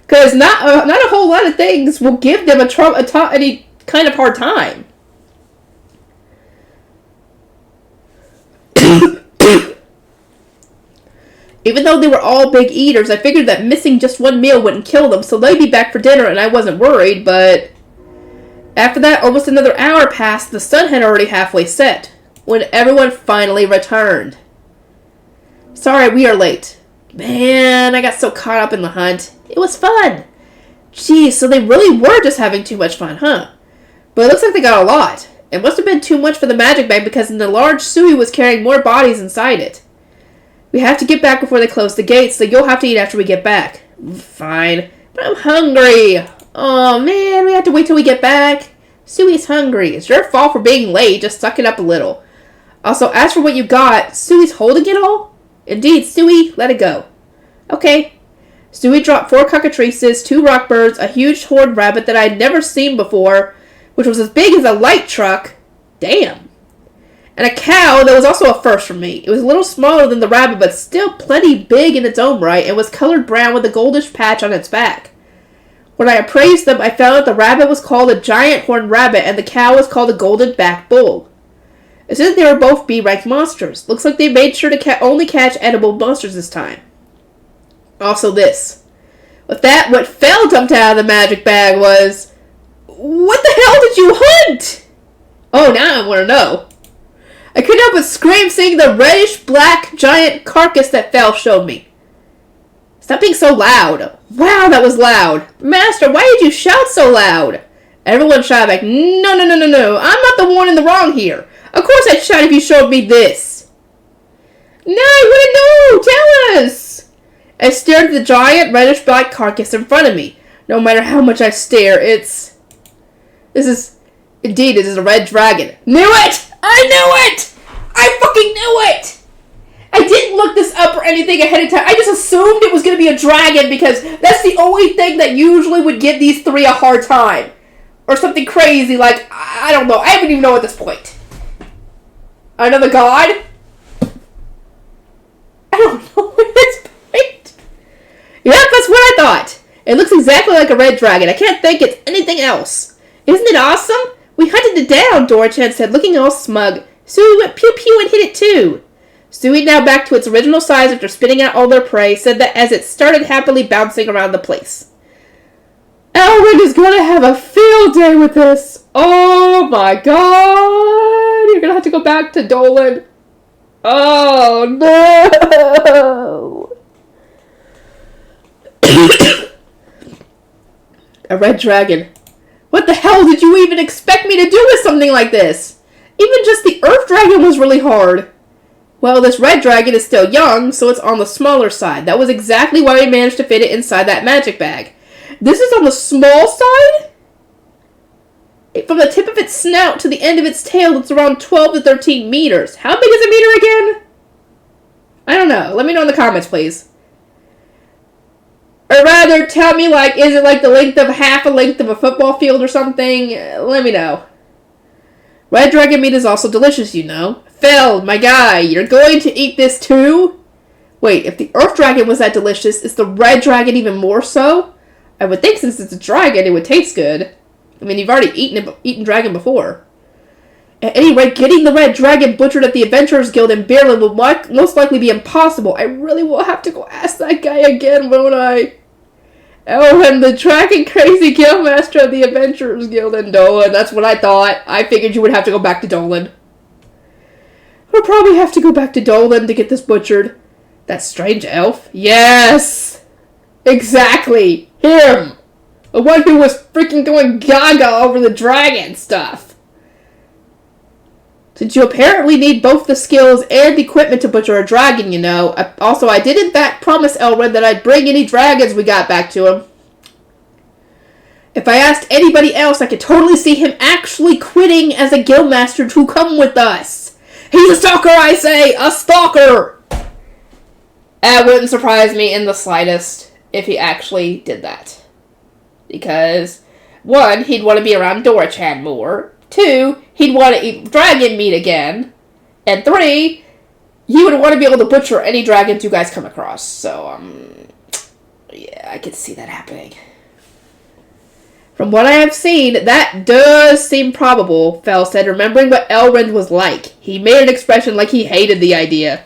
Because not a whole lot of things will give them any kind of hard time. Even though they were all big eaters, I figured that missing just one meal wouldn't kill them, so they'd be back for dinner and I wasn't worried, but after that, almost another hour passed, the sun had already halfway set, when everyone finally returned. Sorry, we are late. Man, I got so caught up in the hunt. It was fun. Geez, so they really were just having too much fun, huh? But it looks like they got a lot. It must have been too much for the magic bag because the large Sui was carrying more bodies inside it. We have to get back before they close the gates, so you'll have to eat after we get back. Fine, but I'm hungry. Oh man, we have to wait till we get back. Sui's hungry. It's your fault for being late, just suck it up a little. Also, as for what you got, Sui's holding it all? Indeed, Sui, let it go. Okay. Sui dropped 4 cockatrices, 2 rock birds, a huge horned rabbit that I'd never seen before, which was as big as a light truck. Damn. And a cow that was also a first for me. It was a little smaller than the rabbit, but still plenty big in its own right, and was colored brown with a goldish patch on its back. When I appraised them, I found that the rabbit was called a giant horned rabbit, and the cow was called a golden back bull. It said they were both B-rank monsters. Looks like they made sure to only catch edible monsters this time. Also this. With that, what Fel dumped out of the magic bag was... What the hell did you hunt? Oh, now I want to know. I couldn't help but scream seeing the reddish-black giant carcass that Fel showed me. Stop being so loud. Wow, that was loud. Master, why did you shout so loud? Everyone shouted back, no, no, no, no, no. I'm not the one in the wrong here. Of course I'd shout if you showed me this. No, I wouldn't know. Tell us. I stared at the giant reddish black carcass in front of me. No matter how much I stare, This is a red dragon. Knew it! I knew it! I fucking knew it! I didn't look this up or anything ahead of time. I just assumed it was going to be a dragon because that's the only thing that usually would give these three a hard time. Or something crazy like, I don't know. I don't even know at this point. Another god? I don't know at this point. Yep, that's what I thought. It looks exactly like a red dragon. I can't think it's anything else. Isn't it awesome? We hunted it down, Dora-chan said, looking all smug. Sui went pew-pew and hit it too. Sui, now back to its original size after spitting out all their prey, said that as it started happily bouncing around the place. Elrond is going to have a field day with this. Oh my god. You're going to have to go back to Dolan. Oh no. A red dragon. What the hell did you even expect me to do with something like this? Even just the earth dragon was really hard. Well, this red dragon is still young, so it's on the smaller side. That was exactly why we managed to fit it inside that magic bag. This is on the small side? From the tip of its snout to the end of its tail, it's around 12 to 13 meters. How big is a meter again? I don't know. Let me know in the comments, please. Or rather, tell me, like, is it like the length of half a length of a football field or something? Let me know. Red dragon meat is also delicious, you know. Phil, my guy, you're going to eat this too? Wait, if the earth dragon was that delicious, is the red dragon even more so? I would think since it's a dragon, it would taste good. I mean, you've already eaten dragon before. At any rate, getting the red dragon butchered at the Adventurers Guild in Berlin will most likely be impossible. I really will have to go ask that guy again, won't I? Oh, and the dragon crazy guildmaster of the Adventurers Guild in Dolan. That's what I thought. I figured you would have to go back to Dolan. We'll probably have to go back to Dolan to get this butchered. That strange elf? Yes! Exactly! Him! The one who was freaking going gaga over the dragon stuff. Since you apparently need both the skills and equipment to butcher a dragon, you know. I did in fact promise Elrond that I'd bring any dragons we got back to him. If I asked anybody else, I could totally see him actually quitting as a guildmaster to come with us. He's a stalker, I say! A stalker! That wouldn't surprise me in the slightest if he actually did that. Because, 1, he'd want to be around Dora-chan more. 2, he'd want to eat dragon meat again. And 3, he would want to be able to butcher any dragons you guys come across. So, yeah, I could see that happening. From what I have seen, that does seem probable, Fel said, remembering what Elrond was like. He made an expression like he hated the idea.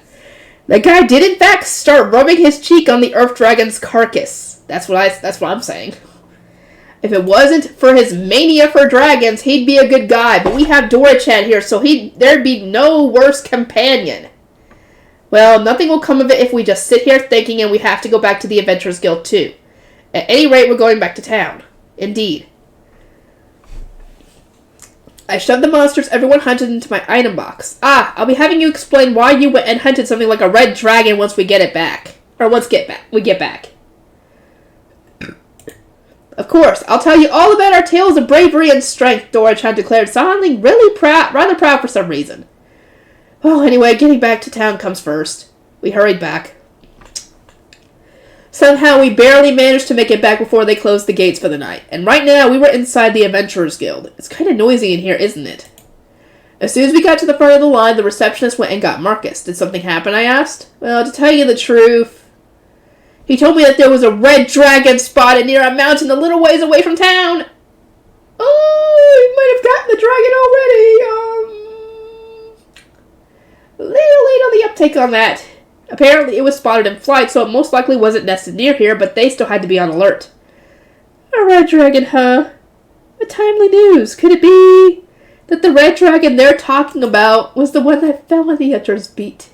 The guy did in fact start rubbing his cheek on the Earth Dragon's carcass. That's what I'm saying. If it wasn't for his mania for dragons, he'd be a good guy. But we have Dora-chan here, so there'd be no worse companion. Well, nothing will come of it if we just sit here thinking and we have to go back to the Adventurers Guild too. At any rate, we're going back to town. Indeed. I shoved the monsters everyone hunted into my item box. I'll be having you explain why you went and hunted something like a red dragon once we get it back. Or once we get back. Of course, I'll tell you all about our tales of bravery and strength, Dora-chan declared, sounding really rather proud for some reason. Well, anyway, getting back to town comes first. We hurried back. Somehow, we barely managed to make it back before they closed the gates for the night. And right now, we were inside the Adventurers Guild. It's kind of noisy in here, isn't it? As soon as we got to the front of the line, the receptionist went and got Marcus. Did something happen, I asked? Well, to tell you the truth, he told me that there was a red dragon spotted near a mountain a little ways away from town. Oh, he might have gotten the dragon already. A little late on the uptake on that. Apparently, it was spotted in flight, so it most likely wasn't nested near here, but they still had to be on alert. A red dragon, huh? What timely news. Could it be that the red dragon they're talking about was the one that fell on the Utter's beat?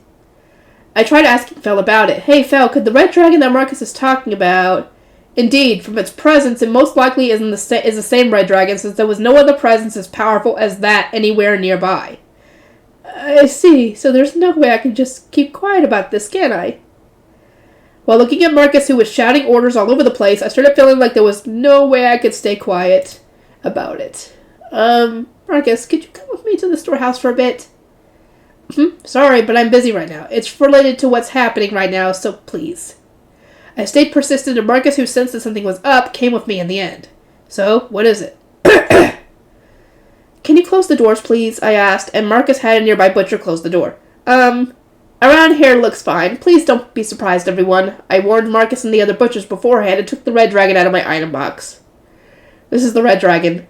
I tried asking Fel about it. Hey, Fel, could the red dragon that Marcus is talking about... Indeed, from its presence, it most likely is the same red dragon, since there was no other presence as powerful as that anywhere nearby. I see, so there's no way I can just keep quiet about this, can I? While looking at Marcus, who was shouting orders all over the place, I started feeling like there was no way I could stay quiet about it. Marcus, could you come with me to the storehouse for a bit? Sorry, but I'm busy right now. It's related to what's happening right now, so please. I stayed persistent, and Marcus, who sensed that something was up, came with me in the end. So, what is it? Can you close the doors, please? I asked, and Marcus had a nearby butcher close the door. Around here looks fine. Please don't be surprised, everyone. I warned Marcus and the other butchers beforehand and took the red dragon out of my item box. This is the red dragon.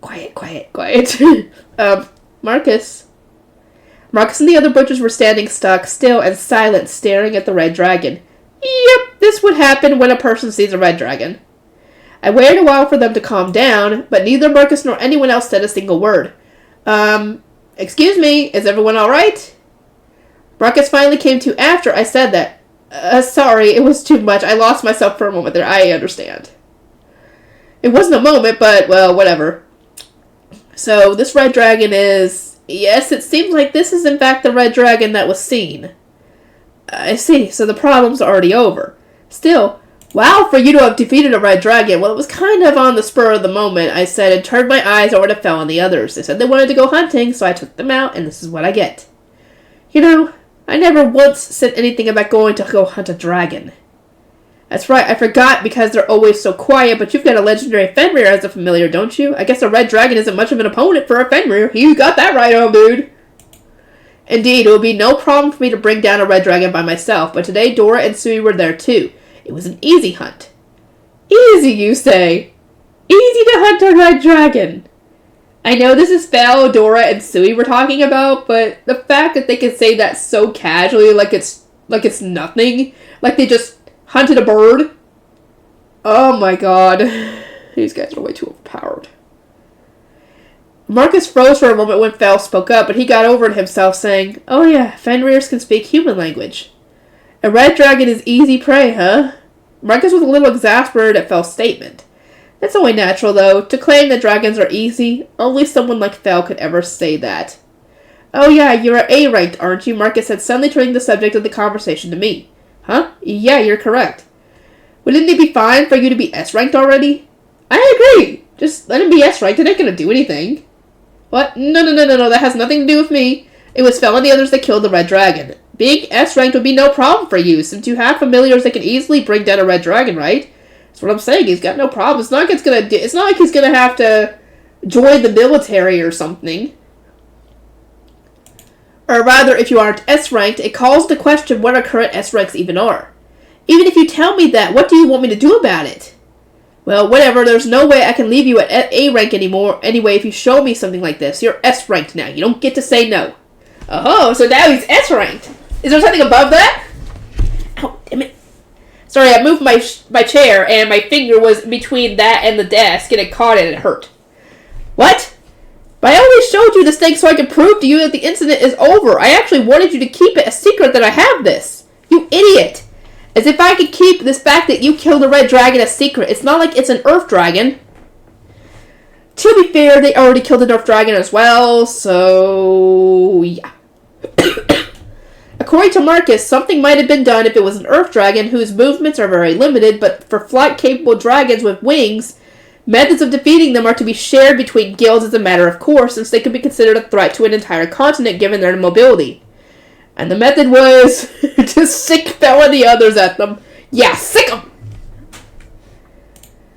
Quiet. Marcus. Marcus and the other butchers were standing still and silent, staring at the red dragon. Yep, this would happen when a person sees a red dragon. I waited a while for them to calm down, but neither Marcus nor anyone else said a single word. Excuse me, is everyone alright? Marcus finally came to after I said that. Sorry, it was too much. I lost myself for a moment there. I understand. It wasn't a moment, but, well, whatever. So, this red dragon is... Yes, it seems like this is in fact the red dragon that was seen. I see, so the problem's already over. Still, wow for you to have defeated a red dragon. Well, it was kind of on the spur of the moment, I said, and turned my eyes over to Fel and the others. They said they wanted to go hunting, so I took them out, and this is what I get. You know, I never once said anything about going to go hunt a dragon. That's right, I forgot because they're always so quiet, but you've got a legendary Fenrir as a familiar, don't you? I guess a red dragon isn't much of an opponent for a Fenrir. You got that right, old dude. Indeed, it would be no problem for me to bring down a red dragon by myself, but today Dora and Sui were there too. It was an easy hunt. Easy, you say? Easy to hunt a red dragon. I know this is Fel, Dora, and Sui we're talking about, but the fact that they can say that so casually, like it's nothing, like they just hunted a bird? Oh my god. These guys are way too overpowered. Marcus froze for a moment when Fel spoke up, but he got over it himself, saying, Oh yeah, Fenrirs can speak human language. A red dragon is easy prey, huh? Marcus was a little exasperated at Fel's statement. That's only natural, though. To claim that dragons are easy, only someone like Fel could ever say that. Oh yeah, you're A-ranked, aren't you? Marcus said, suddenly turning the subject of the conversation to me. Huh? Yeah, you're correct. Wouldn't it be fine for you to be S-ranked already? I agree. Just let him be S-ranked. It ain't gonna do anything. What? No. That has nothing to do with me. It was Fel and the others that killed the red dragon. Being S-ranked would be no problem for you, since you have familiars that can easily bring down a red dragon, right? That's what I'm saying. He's got no problem. It's not like he's gonna have to join the military or something. Or rather, if you aren't S-ranked, it calls into question what our current S-ranks even are. Even if you tell me that, what do you want me to do about it? Well, whatever, there's no way I can leave you at A-rank anymore anyway if you show me something like this. You're S-ranked now. You don't get to say no. Oh, so now he's S-ranked. Is there something above that? Oh, damn it. Sorry, I moved my chair and my finger was between that and the desk and it caught it and it hurt. What? But I only showed you this thing so I could prove to you that the incident is over. I actually wanted you to keep it a secret that I have this. You idiot. As if I could keep this fact that you killed a red dragon a secret. It's not like it's an earth dragon. To be fair, they already killed an earth dragon as well, so yeah. According to Marcus, something might have been done if it was an earth dragon whose movements are very limited, but for flight-capable dragons with wings, methods of defeating them are to be shared between guilds as a matter of course, since they could be considered a threat to an entire continent given their mobility. And the method was to sick Fel and the others at them. Yeah, sick them!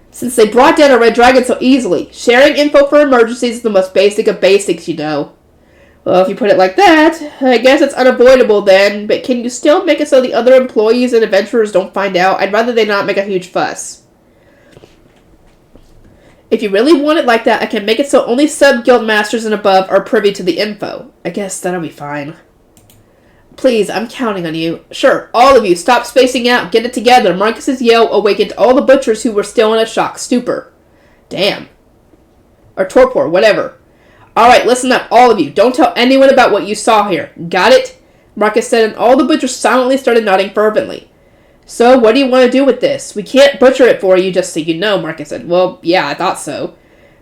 Since they brought down a red dragon so easily, sharing info for emergencies is the most basic of basics, you know. Well, if you put it like that, I guess it's unavoidable then, but can you still make it so the other employees and adventurers don't find out? I'd rather they not make a huge fuss. If you really want it like that, I can make it so only sub-guild masters and above are privy to the info. I guess that'll be fine. Please, I'm counting on you. Sure, all of you, stop spacing out. Get it together. Marcus's yell awakened all the butchers who were still in a shock stupor. Damn. Or torpor, whatever. Alright, listen up, all of you. Don't tell anyone about what you saw here. Got it? Marcus said, and all the butchers silently started nodding fervently. So, what do you want to do with this? We can't butcher it for you, just so you know, Marcus said. Well, yeah, I thought so.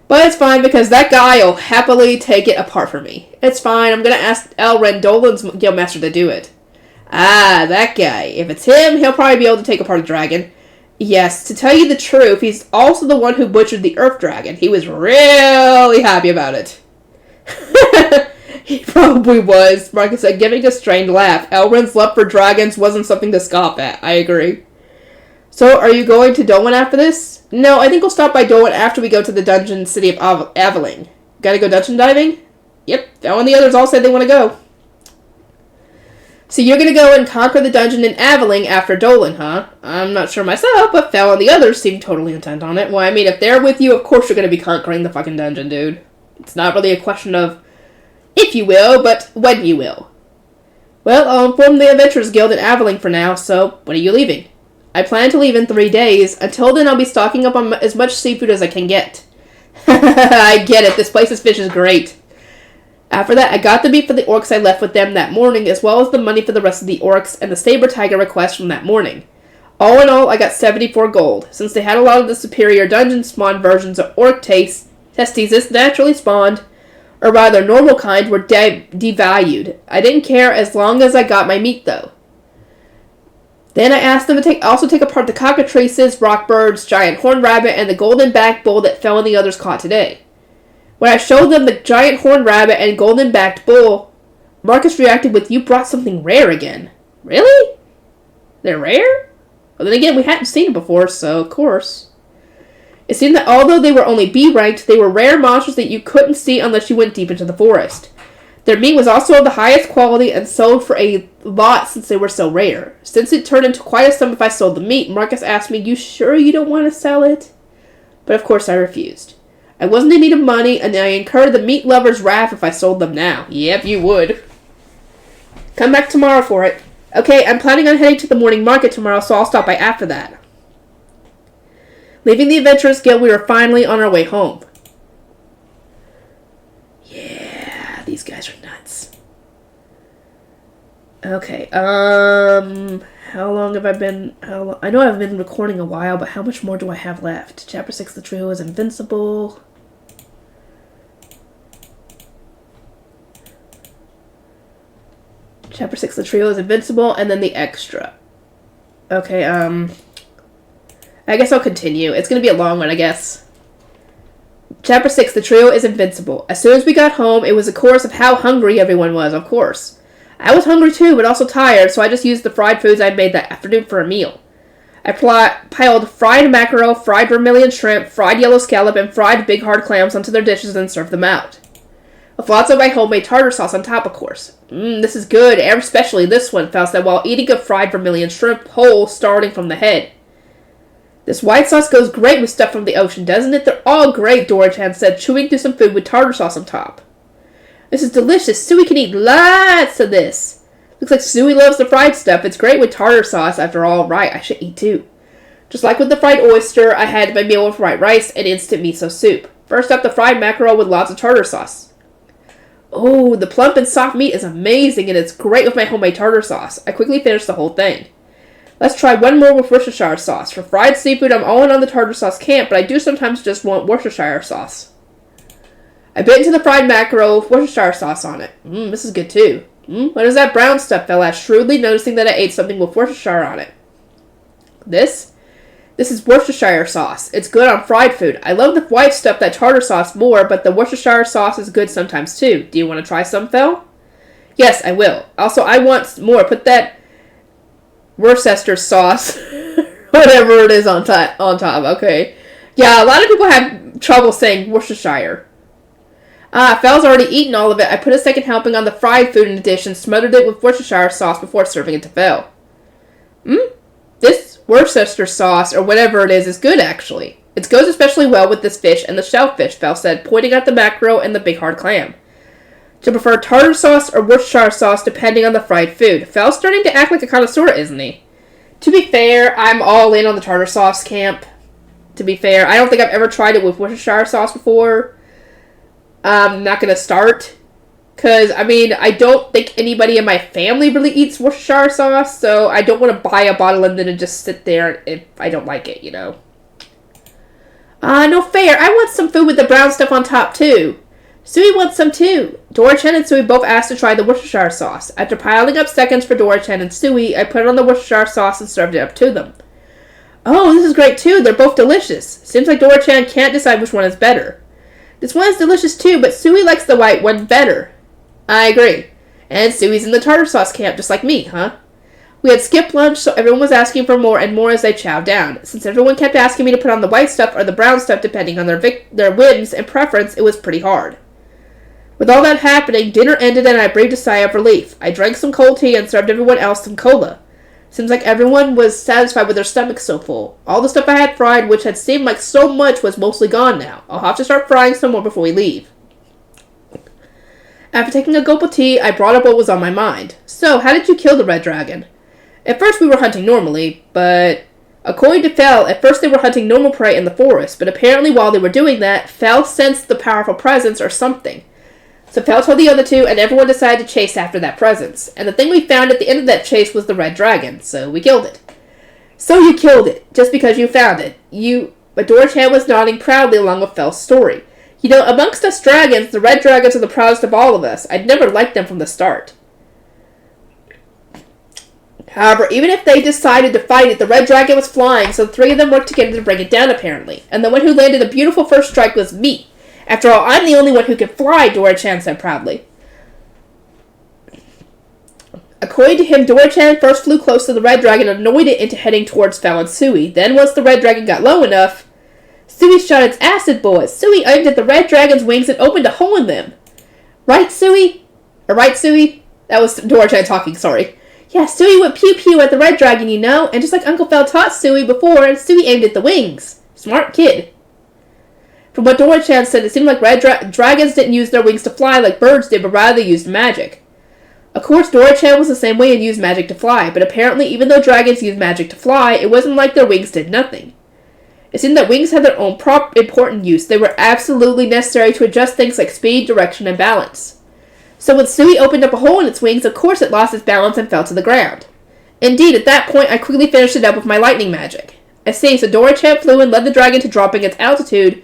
But it's fine, because that guy will happily take it apart for me. It's fine, I'm going to ask Elren, Dolan's guildmaster, to do it. Ah, that guy. If it's him, he'll probably be able to take apart a dragon. Yes, to tell you the truth, he's also the one who butchered the Earth Dragon. He was really happy about it. He probably was, Marcus said, giving a strained laugh. Elren's love for dragons wasn't something to scoff at. I agree. So, are you going to Dolan after this? No, I think we'll stop by Dolan after we go to the dungeon city of Aveling. Gotta go dungeon diving? Yep, Fel and the others all said they want to go. So you're gonna go and conquer the dungeon in Aveling after Dolan, huh? I'm not sure myself, but Fel and the others seem totally intent on it. Well, I mean, if they're with you, of course you're gonna be conquering the fucking dungeon, dude. It's not really a question of if you will, but when you will. Well, I'll inform the Adventurers Guild in Aveling for now, so when are you leaving? I plan to leave in 3 days. Until then, I'll be stocking up on as much seafood as I can get. I get it. This place's fish is great. After that, I got the meat for the orcs I left with them that morning, as well as the money for the rest of the orcs and the saber tiger request from that morning. All in all, I got 74 gold. Since they had a lot of the superior dungeon spawn versions of orc testes this naturally spawned, or rather normal kind, were devalued. I didn't care as long as I got my meat, though. Then I asked them to also take apart the cockatrices, rockbirds, giant horned rabbit, and the golden-backed bull that Fel and the others caught today. When I showed them the giant horned rabbit and golden-backed bull, Marcus reacted with, "You brought something rare again." Really? They're rare? Well, then again, we hadn't seen it before, so of course. It seemed that although they were only B-ranked, they were rare monsters that you couldn't see unless you went deep into the forest. Their meat was also of the highest quality and sold for a lot since they were so rare. Since it turned into quite a sum if I sold the meat, Marcus asked me, "You sure you don't want to sell it?" But of course I refused. I wasn't in need of money, and I incurred the meat lover's wrath if I sold them now. Yep, you would. Come back tomorrow for it. Okay, I'm planning on heading to the morning market tomorrow, so I'll stop by after that. Leaving the Adventurers Guild, we were finally on our way home. Yeah, these guys are nuts. Okay, how long have I been... I know I've been recording a while, but how much more do I have left? Chapter 6, the trio is invincible. Chapter 6, the trio is invincible, and then the extra. Okay, I guess I'll continue. It's going to be a long one, I guess. Chapter 6, the trio is invincible. As soon as we got home, it was a chorus of how hungry everyone was, of course. I was hungry too, but also tired, so I just used the fried foods I'd made that afternoon for a meal. I piled fried mackerel, fried vermilion shrimp, fried yellow scallop, and fried big hard clams onto their dishes and served them out. With lots of my homemade tartar sauce on top, of course. This is good, and especially this one, Fel said while eating a fried vermilion shrimp whole, starting from the head. This white sauce goes great with stuff from the ocean, doesn't it? They're all great, Dora-chan said, chewing through some food with tartar sauce on top. This is delicious. Sui can eat lots of this. Looks like Sui loves the fried stuff. It's great with tartar sauce, after all. Right, I should eat too. Just like with the fried oyster, I had my meal with fried rice and instant miso soup. First up, the fried mackerel with lots of tartar sauce. Oh, the plump and soft meat is amazing, and it's great with my homemade tartar sauce. I quickly finished the whole thing. Let's try one more with Worcestershire sauce. For fried seafood, I'm all in on the tartar sauce camp, but I do sometimes just want Worcestershire sauce. I bit into the fried mackerel with Worcestershire sauce on it. This is good too. What is that brown stuff? Fel asked, shrewdly noticing that I ate something with Worcestershire on it. This is Worcestershire sauce. It's good on fried food. I love the white stuff, that tartar sauce, more, but the Worcestershire sauce is good sometimes too. Do you want to try some, Fel? Yes, I will. Also, I want more. Put that Worcester sauce, whatever it is, on top. Okay. Yeah, a lot of people have trouble saying Worcestershire. Fel's already eaten all of it. I put a second helping on the fried food in the dish and smothered it with Worcestershire sauce before serving it to Fel. This Worcester sauce, or whatever it is good, actually. It goes especially well with this fish and the shellfish, Fel said, pointing at the mackerel and the big hard clam. To prefer tartar sauce or Worcestershire sauce depending on the fried food. Fel's starting to act like a connoisseur, isn't he? To be fair, I'm all in on the tartar sauce camp. To be fair, I don't think I've ever tried it with Worcestershire sauce before. I'm not going to start, Because, I mean, I don't think anybody in my family really eats Worcestershire sauce, so I don't want to buy a bottle and then just sit there if I don't like it, you know. No fair. I want some food with the brown stuff on top, too. Sui wants some, too. Dora-chan and Sui both asked to try the Worcestershire sauce. After piling up seconds for Dora-chan and Sui, I put on the Worcestershire sauce and served it up to them. Oh, this is great, too. They're both delicious. Seems like Dora-chan can't decide which one is better. This one is delicious, too, but Sui likes the white one better. I agree. And Sui's in the tartar sauce camp, just like me, huh? We had skipped lunch, so everyone was asking for more and more as they chowed down. Since everyone kept asking me to put on the white stuff or the brown stuff depending on their whims and preference, it was pretty hard. With all that happening, dinner ended and I breathed a sigh of relief. I drank some cold tea and served everyone else some cola. Seems like everyone was satisfied with their stomachs so full. All the stuff I had fried, which had seemed like so much, was mostly gone now. I'll have to start frying some more before we leave. After taking a gulp of tea, I brought up what was on my mind. So, how did you kill the red dragon? At first we were hunting normally, but according to Fel, at first they were hunting normal prey in the forest, but apparently while they were doing that, Fel sensed the powerful presence or something. So Fel told the other two, and everyone decided to chase after that presence. And the thing we found at the end of that chase was the red dragon, so we killed it. So you killed it, just because you found it. But Dora-chan was nodding proudly along with Fel's story. You know, amongst us dragons, the red dragons are the proudest of all of us. I'd never liked them from the start. However, even if they decided to fight it, the red dragon was flying, so the three of them worked together to bring it down, apparently. And the one who landed a beautiful first strike was me. After all, I'm the only one who can fly, Dora-chan said proudly. According to him, Dora-chan first flew close to the red dragon and annoyed it into heading towards Fel and Sui. Then, once the red dragon got low enough, Sui shot its acid bullets. Sui aimed at the red dragon's wings and opened a hole in them. Right, Sui? Right, Sui? That was Dora-chan talking, sorry. Yeah, Sui went pew-pew at the red dragon, you know, and just like Uncle Fel taught Sui before, Sui aimed at the wings. Smart kid. From what Dora-chan said, it seemed like red dragons didn't use their wings to fly like birds did, but rather they used magic. Of course, Dora-chan was the same way and used magic to fly, but apparently even though dragons used magic to fly, it wasn't like their wings did nothing. It seemed that wings had their own important use. They were absolutely necessary to adjust things like speed, direction, and balance. So when Sui opened up a hole in its wings, of course it lost its balance and fell to the ground. Indeed, at that point, I quickly finished it up with my lightning magic. I see, so Dora-chan flew and led the dragon to dropping its altitude,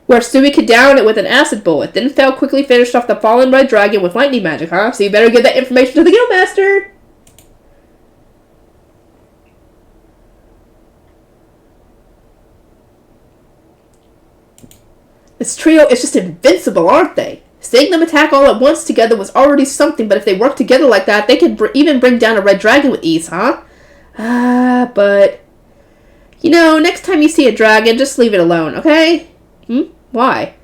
where Sui could down it with an acid bullet. Then Fel quickly finished off the fallen red dragon with lightning magic, huh? So you better give that information to the Guildmaster! This trio is just invincible, aren't they? Seeing them attack all at once together was already something, but if they work together like that, they can even bring down a red dragon with ease, huh? But... You know, next time you see a dragon, just leave it alone, okay? Why?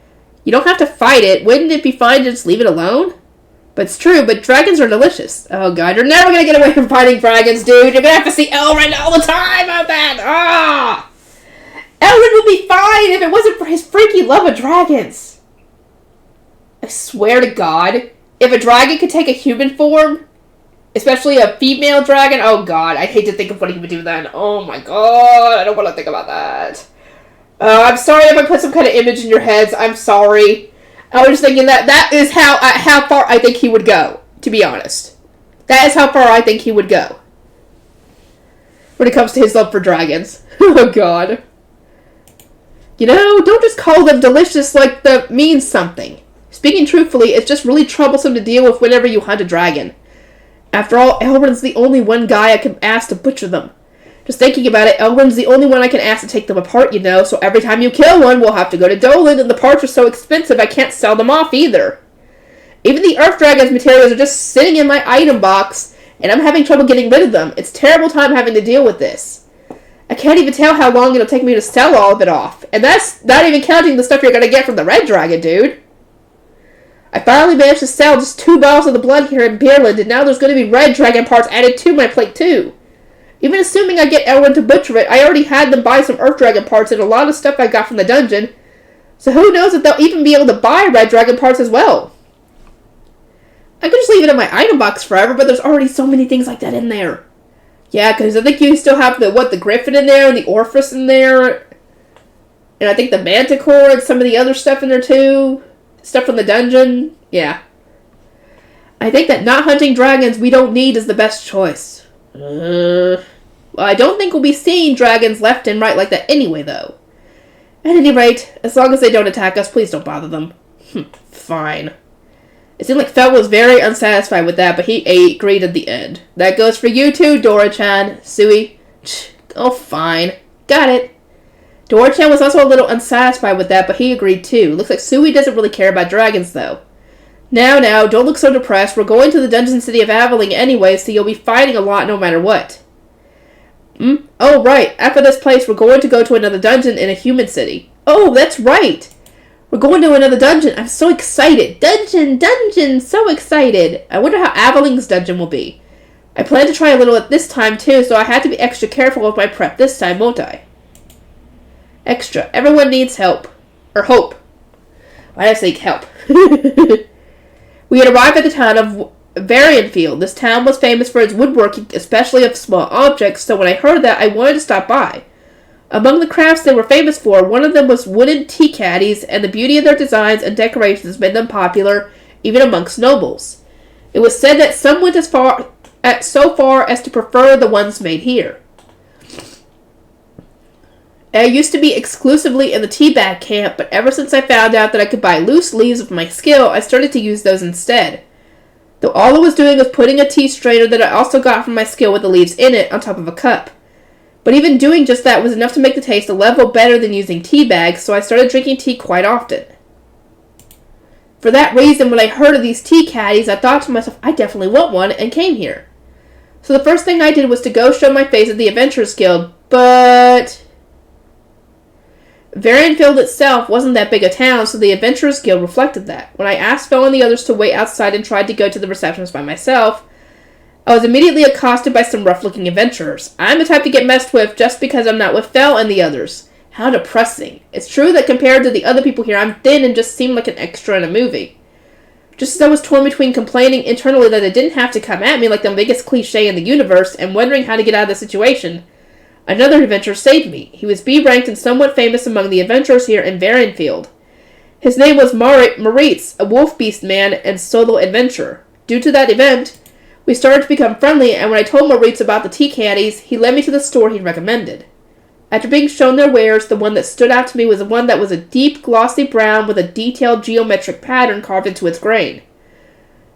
You don't have to fight it. Wouldn't it be fine to just leave it alone? But it's true, but dragons are delicious. Oh god, you're never gonna get away from fighting dragons, dude. You're gonna have to see Elrond all the time about that. Elrond would be fine if it wasn't for his freaky love of dragons. I swear to God, if a dragon could take a human form, especially a female dragon, oh god, I hate to think of what he would do then. Oh my god, I don't want to think about that. I'm sorry if I put some kind of image in your heads. I'm sorry. I was just thinking that is how far I think he would go, to be honest. That is how far I think he would go. When it comes to his love for dragons. Oh god. You know, don't just call them delicious like that means something. Speaking truthfully, it's just really troublesome to deal with whenever you hunt a dragon. After all, Elrond's the only one guy I can ask to butcher them. Just thinking about it, Elrond's the only one I can ask to take them apart, you know, so every time you kill one, we'll have to go to Dolan, and the parts are so expensive I can't sell them off either. Even the Earth Dragon's materials are just sitting in my item box, and I'm having trouble getting rid of them. It's a terrible time having to deal with this. I can't even tell how long it'll take me to sell all of it off, and that's not even counting the stuff you're gonna get from the Red Dragon, dude. I finally managed to sell just 2 bottles of the blood here in Beerland, and now there's gonna be Red Dragon parts added to my plate too. Even assuming I get Elrond to butcher it, I already had them buy some Earth Dragon parts and a lot of stuff I got from the dungeon. So who knows if they'll even be able to buy Red Dragon parts as well. I could just leave it in my item box forever, but there's already so many things like that in there. Yeah, because I think you still have the Griffin in there, and the Orpheus in there. And I think the Manticore and some of the other stuff in there too. Stuff from the dungeon. Yeah. I think that not hunting dragons we don't need is the best choice. Well, I don't think we'll be seeing dragons left and right like that anyway, though. At any rate, as long as they don't attack us, please don't bother them. Fine. It seemed like Fel was very unsatisfied with that, but he agreed at the end. That goes for you too, Dora-chan. Sui. Oh, fine. Got it. Dora-chan was also a little unsatisfied with that, but he agreed too. Looks like Sui doesn't really care about dragons, though. Now, don't look so depressed. We're going to the Dungeon City of Aveling anyway, so you'll be fighting a lot no matter what. Oh, right. After this place, we're going to go to another dungeon in a human city. Oh, that's right. We're going to another dungeon. I'm so excited. Dungeon, so excited. I wonder how Aveling's dungeon will be. I plan to try a little at this time, too, so I had to be extra careful with my prep this time, won't I? Extra. Everyone needs help. Or hope. Why did I say help? We had arrived at the town of Varianfield. This town was famous for its woodworking, especially of small objects, so when I heard that, I wanted to stop by. Among the crafts they were famous for, one of them was wooden tea caddies, and the beauty of their designs and decorations made them popular even amongst nobles. It was said that some went so far as to prefer the ones made here. I used to be exclusively in the tea bag camp, but ever since I found out that I could buy loose leaves with my skill, I started to use those instead. Though all I was doing was putting a tea strainer that I also got from my skill with the leaves in it on top of a cup. But even doing just that was enough to make the taste a level better than using tea bags, so I started drinking tea quite often. For that reason, when I heard of these tea caddies, I thought to myself, I definitely want one, and came here. So the first thing I did was to go show my face at the Adventurers Guild, but Varianfield itself wasn't that big a town, so the Adventurers Guild reflected that. When I asked Fel and the others to wait outside and tried to go to the receptionist by myself, I was immediately accosted by some rough-looking adventurers. I'm the type to get messed with just because I'm not with Fel and the others. How depressing. It's true that compared to the other people here, I'm thin and just seem like an extra in a movie. Just as I was torn between complaining internally that they didn't have to come at me like the biggest cliche in the universe and wondering how to get out of the situation, another adventurer saved me. He was B-ranked and somewhat famous among the adventurers here in Varianfield. His name was Moritz, a wolf beast man and solo adventurer. Due to that event, we started to become friendly, and when I told Moritz about the tea caddies, he led me to the store he recommended. After being shown their wares, the one that stood out to me was the one that was a deep, glossy brown with a detailed geometric pattern carved into its grain.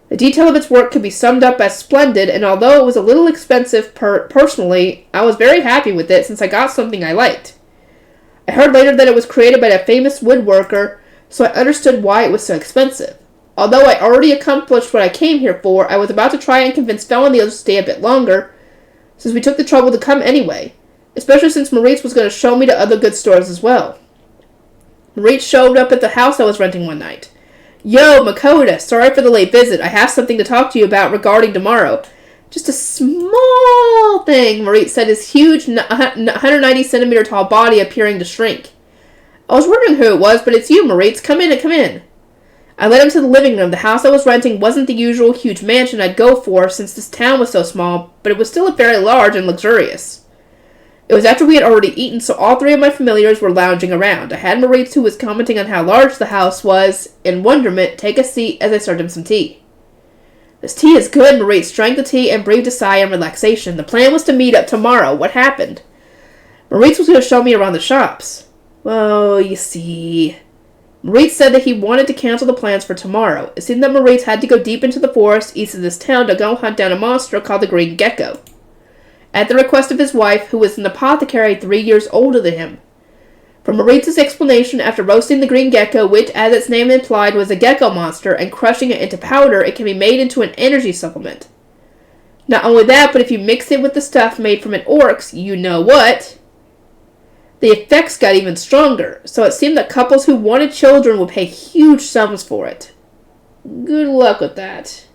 The detail of its work could be summed up as splendid, and although it was a little expensive personally, I was very happy with it since I got something I liked. I heard later that it was created by a famous woodworker, so I understood why it was so expensive. Although I already accomplished what I came here for, I was about to try and convince Fel and the others to stay a bit longer, since we took the trouble to come anyway, especially since Moritz was going to show me to other good stores as well. Moritz showed up at the house I was renting one night. Yo, Makoda, sorry for the late visit. I have something to talk to you about regarding tomorrow. Just a small thing, Moritz said, his huge 190 centimeter tall body appearing to shrink. I was wondering who it was, but it's you, Moritz. Come in. I led him to the living room. The house I was renting wasn't the usual huge mansion I'd go for since this town was so small, but it was still very large and luxurious. It was after we had already eaten, so all three of my familiars were lounging around. I had Moritz, who was commenting on how large the house was, in wonderment, take a seat as I served him some tea. This tea is good, Moritz drank the tea and breathed a sigh in relaxation. The plan was to meet up tomorrow. What happened? Moritz was going to show me around the shops. Well, you see, Moritz said that he wanted to cancel the plans for tomorrow. It seemed that Moritz had to go deep into the forest east of this town to go hunt down a monster called the Green Gecko, at the request of his wife, who was an apothecary 3 years older than him. From Moritz's explanation, after roasting the green gecko, which, as its name implied, was a gecko monster, and crushing it into powder, it can be made into an energy supplement. Not only that, but if you mix it with the stuff made from an oryx, you know what, the effects got even stronger, so it seemed that couples who wanted children would pay huge sums for it. Good luck with that.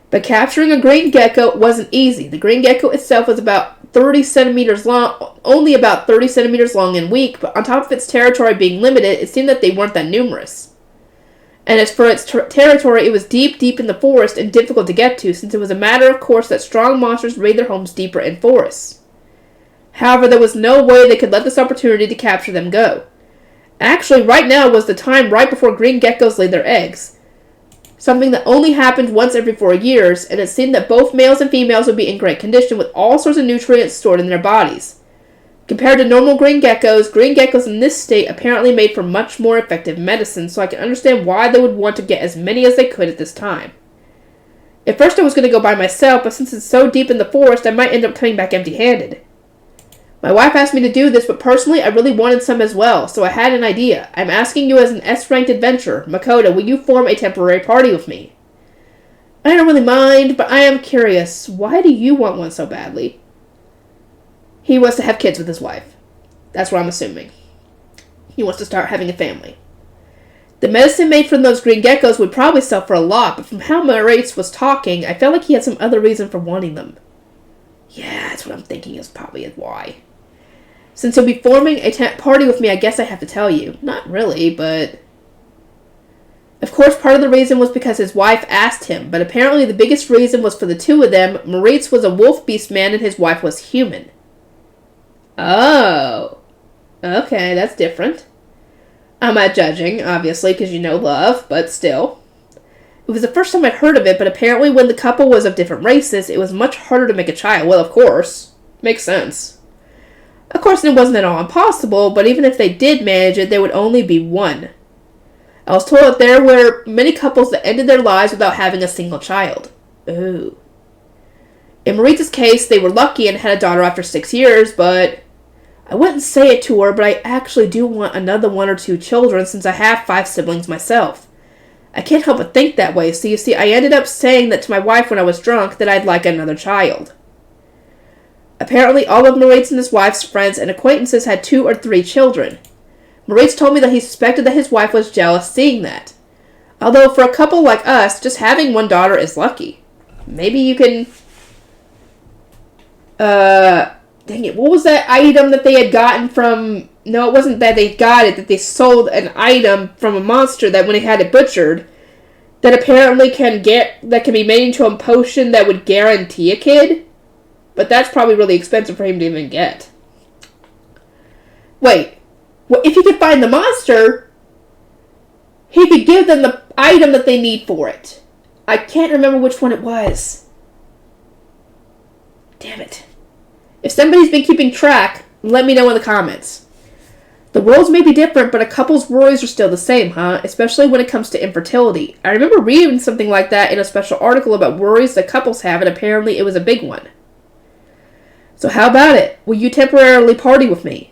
But capturing a green gecko wasn't easy. The green gecko itself was about 30 centimeters long, only about 30 centimeters long and weak, but on top of its territory being limited, it seemed that they weren't that numerous. And as for its territory, it was deep in the forest and difficult to get to, since it was a matter of course that strong monsters raid their homes deeper in forests. However, there was no way they could let this opportunity to capture them go. Actually, right now was the time right before green geckos laid their eggs. something that only happened once every 4 years, and it seemed that both males and females would be in great condition with all sorts of nutrients stored in their bodies. Compared to normal green geckos in this state apparently made for much more effective medicine, so I can understand why they would want to get as many as they could at this time. At first I was going to go by myself, but since it's so deep in the forest, I might end up coming back empty-handed. My wife asked me to do this, but personally I really wanted some as well, so I had an idea. I'm asking you as an S-ranked adventurer. Makoto, will you form a temporary party with me? I don't really mind, but I am curious. Why do you want one so badly? He wants to have kids with his wife. That's what I'm assuming. He wants to start having a family. The medicine made from those green geckos would probably sell for a lot, but from how Moritz was talking, I felt like he had some other reason for wanting them. Yeah, that's what I'm thinking is probably why. Since he'll be forming a party with me, I guess I have to tell you. Not really, but... Of course, part of the reason was because his wife asked him, but apparently the biggest reason was for the two of them. Moritz was a wolf beast man and his wife was human. Oh. Okay, that's different. I'm not judging, obviously, because you know love, but still. It was the first time I'd heard of it, but apparently when the couple was of different races, it was much harder to make a child. Well, of course. Makes sense. Of course, it wasn't at all impossible, but even if they did manage it, there would only be one. I was told that there were many couples that ended their lives without having a single child. Ooh. In Maritz's case, they were lucky and had a daughter after 6 years, but... I wouldn't say it to her, but I actually do want another 1 or 2 children since I have 5 siblings myself. I can't help but think that way, so you see, I ended up saying that to my wife when I was drunk that I'd like another child. Apparently, all of Moritz and his wife's friends and acquaintances had 2 or 3 children. Moritz told me that he suspected that his wife was jealous seeing that. Although, for a couple like us, just having 1 daughter is lucky. Maybe you can... Dang it, what was that item that they had gotten from... No, it wasn't that they got it, that they sold an item from a monster that when they had it butchered, that apparently can be made into a potion that would guarantee a kid? But that's probably really expensive for him to even get. Wait, well, if he could find the monster, he could give them the item that they need for it. I can't remember which one it was. Damn it. If somebody's been keeping track, let me know in the comments. The worlds may be different, but a couple's worries are still the same, huh? Especially when it comes to infertility. I remember reading something like that in a special article about worries that couples have, and apparently it was a big one. So how about it? Will you temporarily party with me?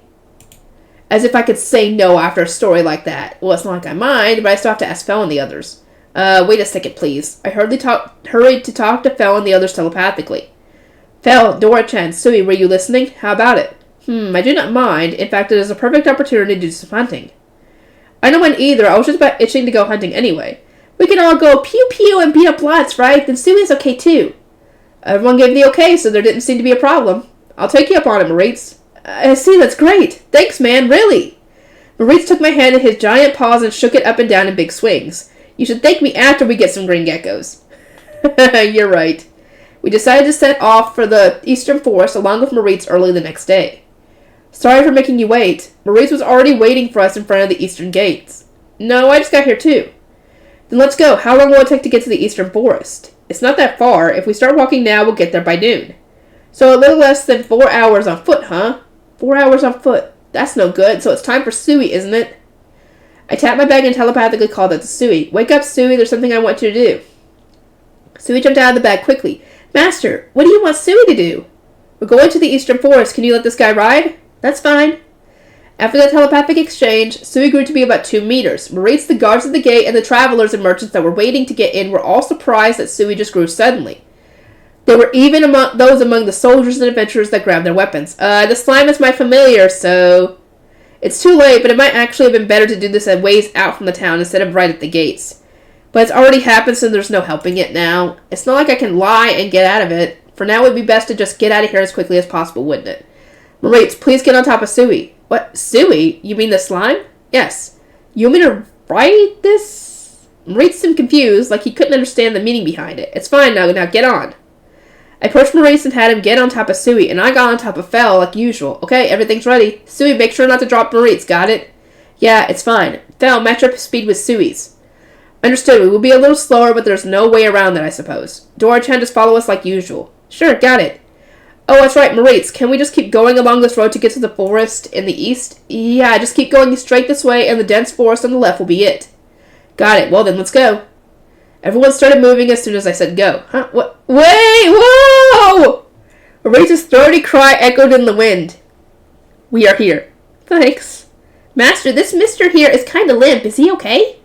As if I could say no after a story like that. Well, it's not like I mind, but I still have to ask Fel and the others. Wait a second, please. I hurried to talk to Fel and the others telepathically. Fel, Dora-chan, Sui, were you listening? How about it? I do not mind. In fact, it is a perfect opportunity to do some hunting. I don't mind either. I was just about itching to go hunting anyway. We can all go pew-pew and beat up lots, right? Then Sui's okay too. Everyone gave the okay, so there didn't seem to be a problem. I'll take you up on it, Moritz. I see, that's great. Thanks, man, really. Moritz took my hand in his giant paws and shook it up and down in big swings. You should thank me after we get some green geckos. You're right. We decided to set off for the eastern forest along with Moritz early the next day. Sorry for making you wait. Moritz was already waiting for us in front of the eastern gates. No, I just got here too. Then let's go. How long will it take to get to the eastern forest? It's not that far. If we start walking now, we'll get there by noon. So a little less than 4 hours on foot, huh? 4 hours on foot. That's no good, so it's time for Sui, isn't it? I tapped my bag and telepathically called out to Sui. Wake up, Sui. There's something I want you to do. Sui jumped out of the bag quickly. Master, what do you want Sui to do? We're going to the eastern forest. Can you let this guy ride? That's fine. After the telepathic exchange, Sui grew to be about 2 meters. Moritz, the guards at the gate, and the travelers and merchants that were waiting to get in were all surprised that Sui just grew suddenly. There were even those among the soldiers and adventurers that grabbed their weapons. The slime is my familiar, so... It's too late, but it might actually have been better to do this a ways out from the town instead of right at the gates. But it's already happened, so there's no helping it now. It's not like I can lie and get out of it. For now, it would be best to just get out of here as quickly as possible, wouldn't it? Moritz, please get on top of Sui. What? Sui? You mean the slime? Yes. You want me to ride this? Moritz seemed confused, like he couldn't understand the meaning behind it. It's fine now get on. I pushed Moritz and had him get on top of Sui, and I got on top of Fel like usual. Okay, everything's ready. Sui, make sure not to drop Moritz, got it? Yeah, it's fine. Fel, match up speed with Sui's. Understood. We will be a little slower, but there's no way around that, I suppose. Dora-chan, just follow us like usual. Sure, got it. Oh, that's right, Moritz. Can we just keep going along this road to get to the forest in the east? Yeah, just keep going straight this way, and the dense forest on the left will be it. Got it. Well, then, let's go. Everyone started moving as soon as I said go. Huh? What? Wait! Whoa! Moritz's throaty cry echoed in the wind. We are here. Thanks. Master, this mister here is kind of limp. Is he okay?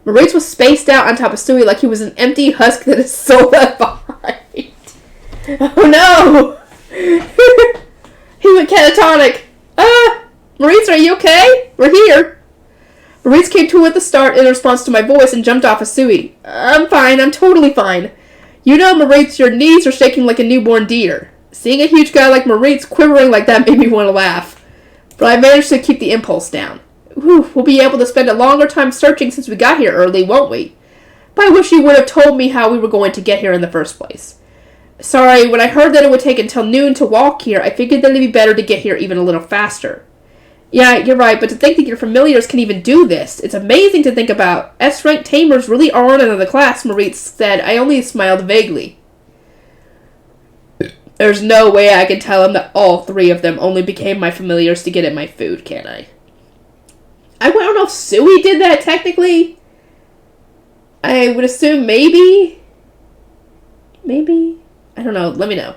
Moritz was spaced out on top of Sui like he was an empty husk that his soul left behind. Oh no! He went catatonic. Moritz, are you okay? We're here. Moritz came to at the start in response to my voice and jumped off of Sui. I'm fine. I'm totally fine. You know, Moritz, your knees are shaking like a newborn deer. Seeing a huge guy like Moritz quivering like that made me want to laugh. But I managed to keep the impulse down. Whew, we'll be able to spend a longer time searching since we got here early, won't we? But I wish you would have told me how we were going to get here in the first place. Sorry, when I heard that it would take until noon to walk here, I figured that it'd be better to get here even a little faster. Yeah, you're right, but to think that your familiars can even do this, it's amazing to think about. S-rank tamers really are in another class, Moritz said. I only smiled vaguely. There's no way I can tell him that all three of them only became my familiars to get at my food, can I? I don't know if Sui did that, technically. I would assume maybe? Maybe? I don't know. Let me know.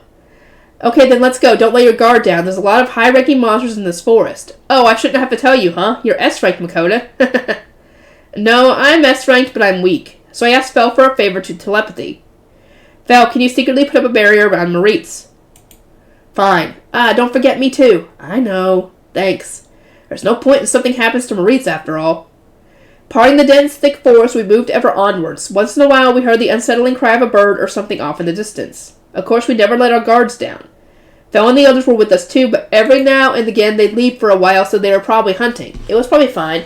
Okay, then let's go. Don't let your guard down. There's a lot of high-ranking monsters in this forest. Oh, I shouldn't have to tell you, huh? You're S-ranked, Makoto. No, I'm S-ranked, but I'm weak. So I asked Fel for a favor to telepathy. Fel, can you secretly put up a barrier around Moritz? Fine. Don't forget me too. I know. Thanks. There's no point in something happens to Moritz after all. Parting the dense, thick forest, we moved ever onwards. Once in a while, we heard the unsettling cry of a bird or something off in the distance. Of course, we never let our guards down. Fel and the others were with us too, but every now and again they'd leave for a while, so they were probably hunting. It was probably fine.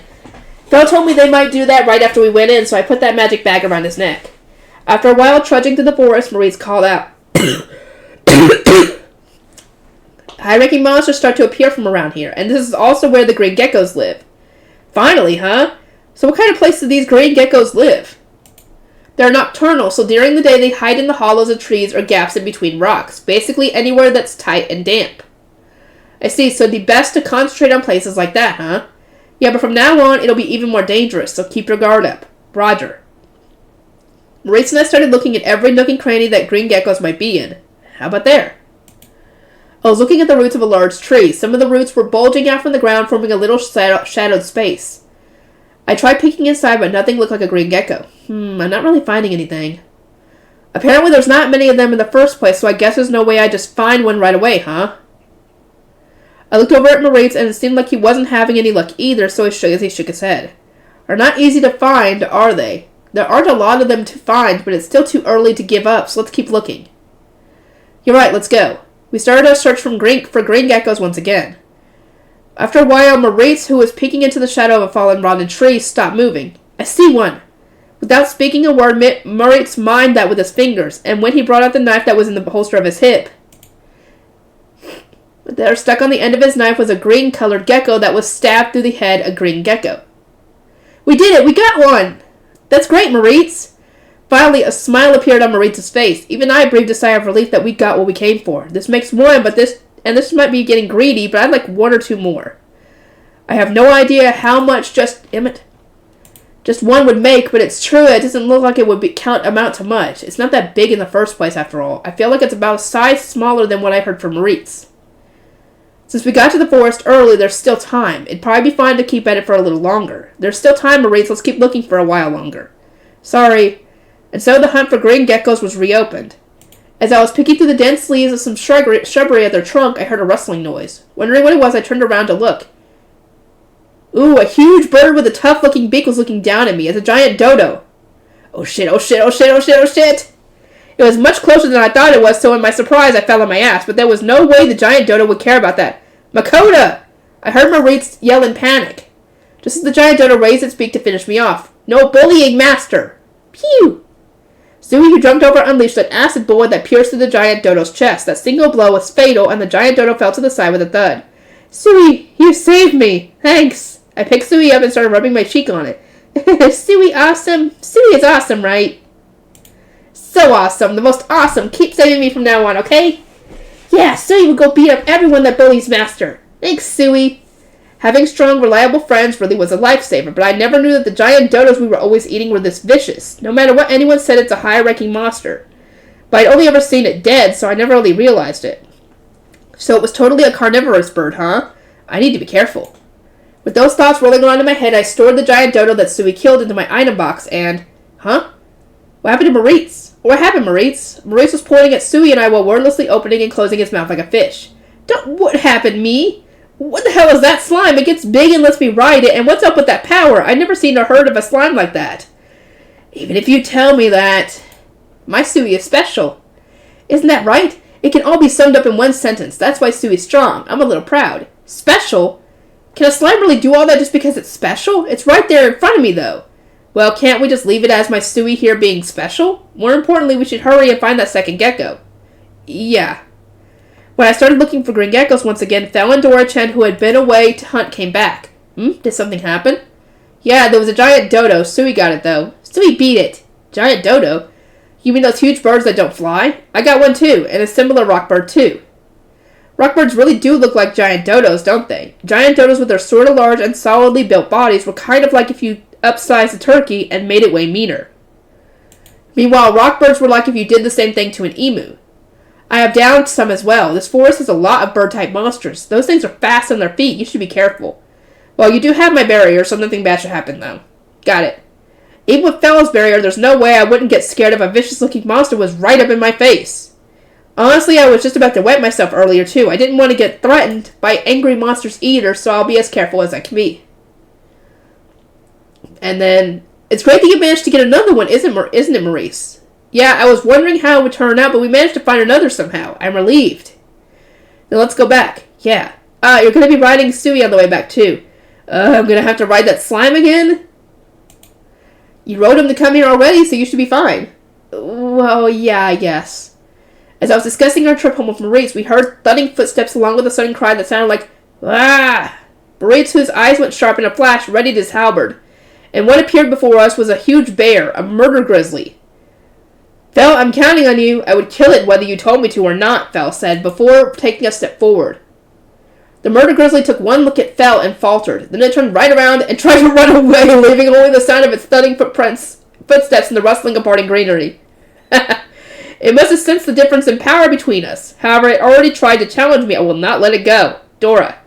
Fel told me they might do that right after we went in, so I put that magic bag around his neck. After a while trudging through the forest, Moritz called out. High-ranking monsters start to appear from around here, and this is also where the green geckos live. Finally, huh? So what kind of place do these green geckos live? They're nocturnal, so during the day they hide in the hollows of trees or gaps in between rocks, basically anywhere that's tight and damp. I see, so it'd be best to concentrate on places like that, huh? Yeah, but from now on, it'll be even more dangerous, so keep your guard up. Roger. Moritz and I started looking at every nook and cranny that green geckos might be in. How about there? I was looking at the roots of a large tree. Some of the roots were bulging out from the ground, forming a little shadowed space. I tried peeking inside, but nothing looked like a green gecko. I'm not really finding anything. Apparently there's not many of them in the first place, so I guess there's no way I just find one right away, huh? I looked over at Moritz, and it seemed like he wasn't having any luck either, so he shook his head. They're not easy to find, are they? There aren't a lot of them to find, but it's still too early to give up, so let's keep looking. You're right, let's go. We started our search for green geckos once again. After a while, Moritz, who was peeking into the shadow of a fallen rotten tree, stopped moving. I see one. Without speaking a word, Moritz mimed that with his fingers, and when he brought out the knife that was in the holster of his hip, there stuck on the end of his knife was a green-colored gecko that was stabbed through the head a green gecko. We did it! We got one! That's great, Moritz! Finally, a smile appeared on Moritz's face. Even I breathed a sigh of relief that we got what we came for. This makes one, but this might be getting greedy, but I'd like one or two more. I have no idea how much just one would make, but it's true. It doesn't look like it would amount to much. It's not that big in the first place, after all. I feel like it's about a size smaller than what I heard from Moritz. Since we got to the forest early, there's still time. It'd probably be fine to keep at it for a little longer. There's still time, Moritz. Let's keep looking for a while longer. Sorry. And so the hunt for green geckos was reopened. As I was picking through the dense leaves of some shrubbery at their trunk, I heard a rustling noise. Wondering what it was, I turned around to look. Ooh, a huge bird with a tough-looking beak was looking down at me. It's a giant dodo. Oh shit, oh shit, oh shit, oh shit, oh shit! It was much closer than I thought it was, so in my surprise I fell on my ass, but there was no way the giant dodo would care about that. Makoto! I heard Moritz yell in panic. Just as the giant dodo raised its beak to finish me off. No bullying, master! Pew! Sui, who jumped over, unleashed an acid bullet that pierced through the giant dodo's chest. That single blow was fatal, and the giant dodo fell to the side with a thud. Sui, you saved me! Thanks! I picked Sui up and started rubbing my cheek on it. Suey awesome? Suey is awesome, right? So awesome. The most awesome. Keep saving me from now on, okay? Yeah, Suey will go beat up everyone that bullies Master. Thanks, Suey. Having strong, reliable friends really was a lifesaver, but I never knew that the giant dodos we were always eating were this vicious. No matter what anyone said, it's a high-ranking monster. But I'd only ever seen it dead, so I never really realized it. So it was totally a carnivorous bird, huh? I need to be careful. With those thoughts rolling around in my head, I stored the giant dodo that Suey killed into my item box and... Huh? What happened to Moritz? What happened, Moritz? Moritz was pointing at Suey and I while wordlessly opening and closing his mouth like a fish. What happened, me? What the hell is that slime? It gets big and lets me ride it, and what's up with that power? I've never seen or heard of a slime like that. Even if you tell me that... My Suey is special. Isn't that right? It can all be summed up in one sentence. That's why Suey's strong. I'm a little proud. Special? Can a slime really do all that just because it's special? It's right there in front of me, though. Well, can't we just leave it as my Suey here being special? More importantly, we should hurry and find that second gecko. Yeah. When I started looking for green geckos once again, Fel and Dora-chan, who had been away to hunt, came back. Did something happen? Yeah, there was a giant dodo. Suey got it, though. Suey beat it. Giant dodo? You mean those huge birds that don't fly? I got one, too, and a similar rock bird, too. Rock birds really do look like giant dodos, don't they? Giant dodos with their sort of large and solidly built bodies were kind of like if you upsized a turkey and made it way meaner. Meanwhile, rock birds were like if you did the same thing to an emu. I have downed some as well. This forest has a lot of bird-type monsters. Those things are fast on their feet. You should be careful. Well, you do have my barrier, so nothing bad should happen, though. Got it. Even with Fel's barrier, there's no way I wouldn't get scared if a vicious-looking monster was right up in my face. Honestly, I was just about to wet myself earlier, too. I didn't want to get threatened by angry monsters either, so I'll be as careful as I can be. And then, it's great that you managed to get another one, isn't it, Maurice? Yeah, I was wondering how it would turn out, but we managed to find another somehow. I'm relieved. Then let's go back. Yeah. You're going to be riding Suey on the way back, too. I'm going to have to ride that slime again? You rode him to come here already, so you should be fine. Well, yeah, I guess. As I was discussing our trip home with Maurice, we heard thudding footsteps along with a sudden cry that sounded like, ah! Maurice, whose eyes went sharp in a flash, readied his halberd. And what appeared before us was a huge bear, a murder grizzly. Fel, I'm counting on you. I would kill it whether you told me to or not, Fel said, before taking a step forward. The murder grizzly took one look at Fel and faltered. Then it turned right around and tried to run away, leaving only the sound of its thudding footsteps and the rustling of parting greenery. It must have sensed the difference in power between us. However, it already tried to challenge me. I will not let it go. Dora.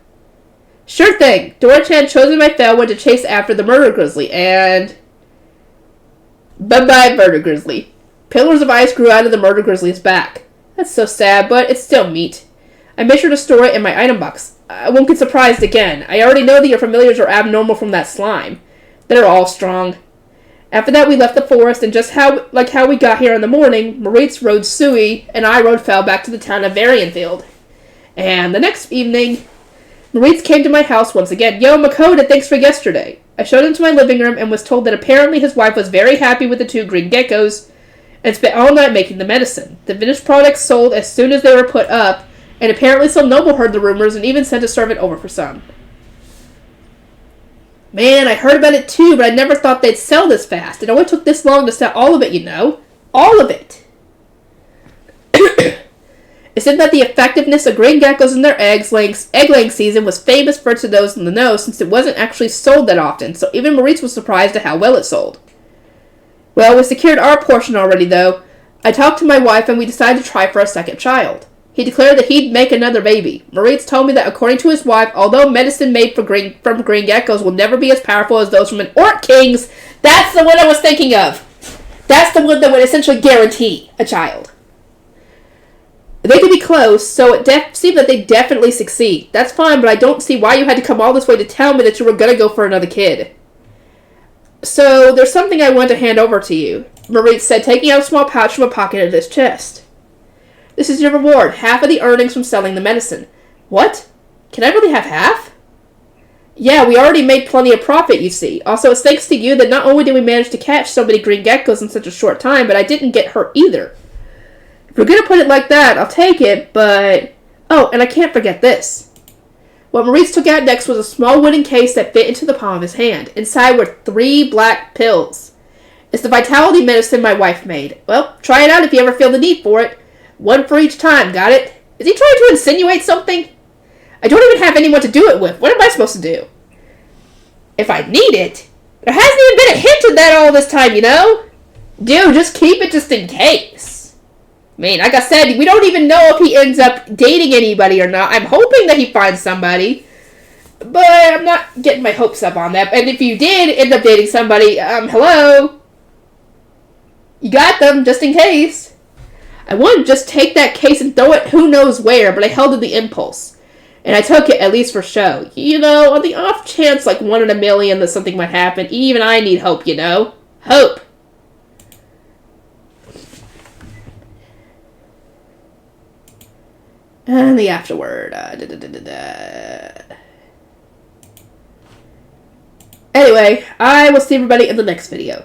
Sure thing. Dora-chan, chosen by Fel, went to chase after the murder grizzly, and... Bye-bye, murder grizzly. Pillars of ice grew out of the murder grizzly's back. That's so sad, but it's still meat. I made sure to store it in my item box. I won't get surprised again. I already know that your familiars are abnormal from that slime. They're all strong. After that, we left the forest, and just how we got here in the morning, Moritz rode Suey, and I rode Fel back to the town of Varianfield. And the next evening, Moritz came to my house once again. Yo, Makoto, thanks for yesterday. I showed him to my living room and was told that apparently his wife was very happy with the 2 green geckos and spent all night making the medicine. The finished products sold as soon as they were put up, and apparently some noble heard the rumors and even sent a servant over for some. Man, I heard about it too, but I never thought they'd sell this fast. It only took this long to sell all of it, you know. All of it. It said that the effectiveness of green geckos and their egg-laying season was famous for to those in the know, since it wasn't actually sold that often, so even Moritz was surprised at how well it sold. Well, we secured our portion already, though. I talked to my wife, and we decided to try for a second child. He declared that he'd make another baby. Moritz told me that according to his wife, although medicine made from green geckos will never be as powerful as those from an Orc King's, that's the one I was thinking of. That's the one that would essentially guarantee a child. They could be close, so it seemed that they definitely succeed. That's fine, but I don't see why you had to come all this way to tell me that you were going to go for another kid. So, there's something I want to hand over to you, Moritz said, taking out a small pouch from a pocket of his chest. This is your reward, half of the earnings from selling the medicine. What? Can I really have half? Yeah, we already made plenty of profit, you see. Also, it's thanks to you that not only did we manage to catch so many green geckos in such a short time, but I didn't get hurt either. If we're going to put it like that, I'll take it, but... Oh, and I can't forget this. What Maurice took out next was a small wooden case that fit into the palm of his hand. Inside were 3 black pills. It's the vitality medicine my wife made. Well, try it out if you ever feel the need for it. 1 for each time, got it? Is he trying to insinuate something? I don't even have anyone to do it with. What am I supposed to do? If I need it? There hasn't even been a hint of that all this time, you know? Dude, just keep it just in case. I mean, like I said, we don't even know if he ends up dating anybody or not. I'm hoping that he finds somebody. But I'm not getting my hopes up on that. And if you did end up dating somebody, hello? You got them, just in case. I wanted to just take that case and throw it who knows where, but I held to the impulse. And I took it, at least for show. You know, on the off chance, like 1 in a million, that something might happen. Even I need hope, you know? Hope. And the afterword. Anyway, I will see everybody in the next video.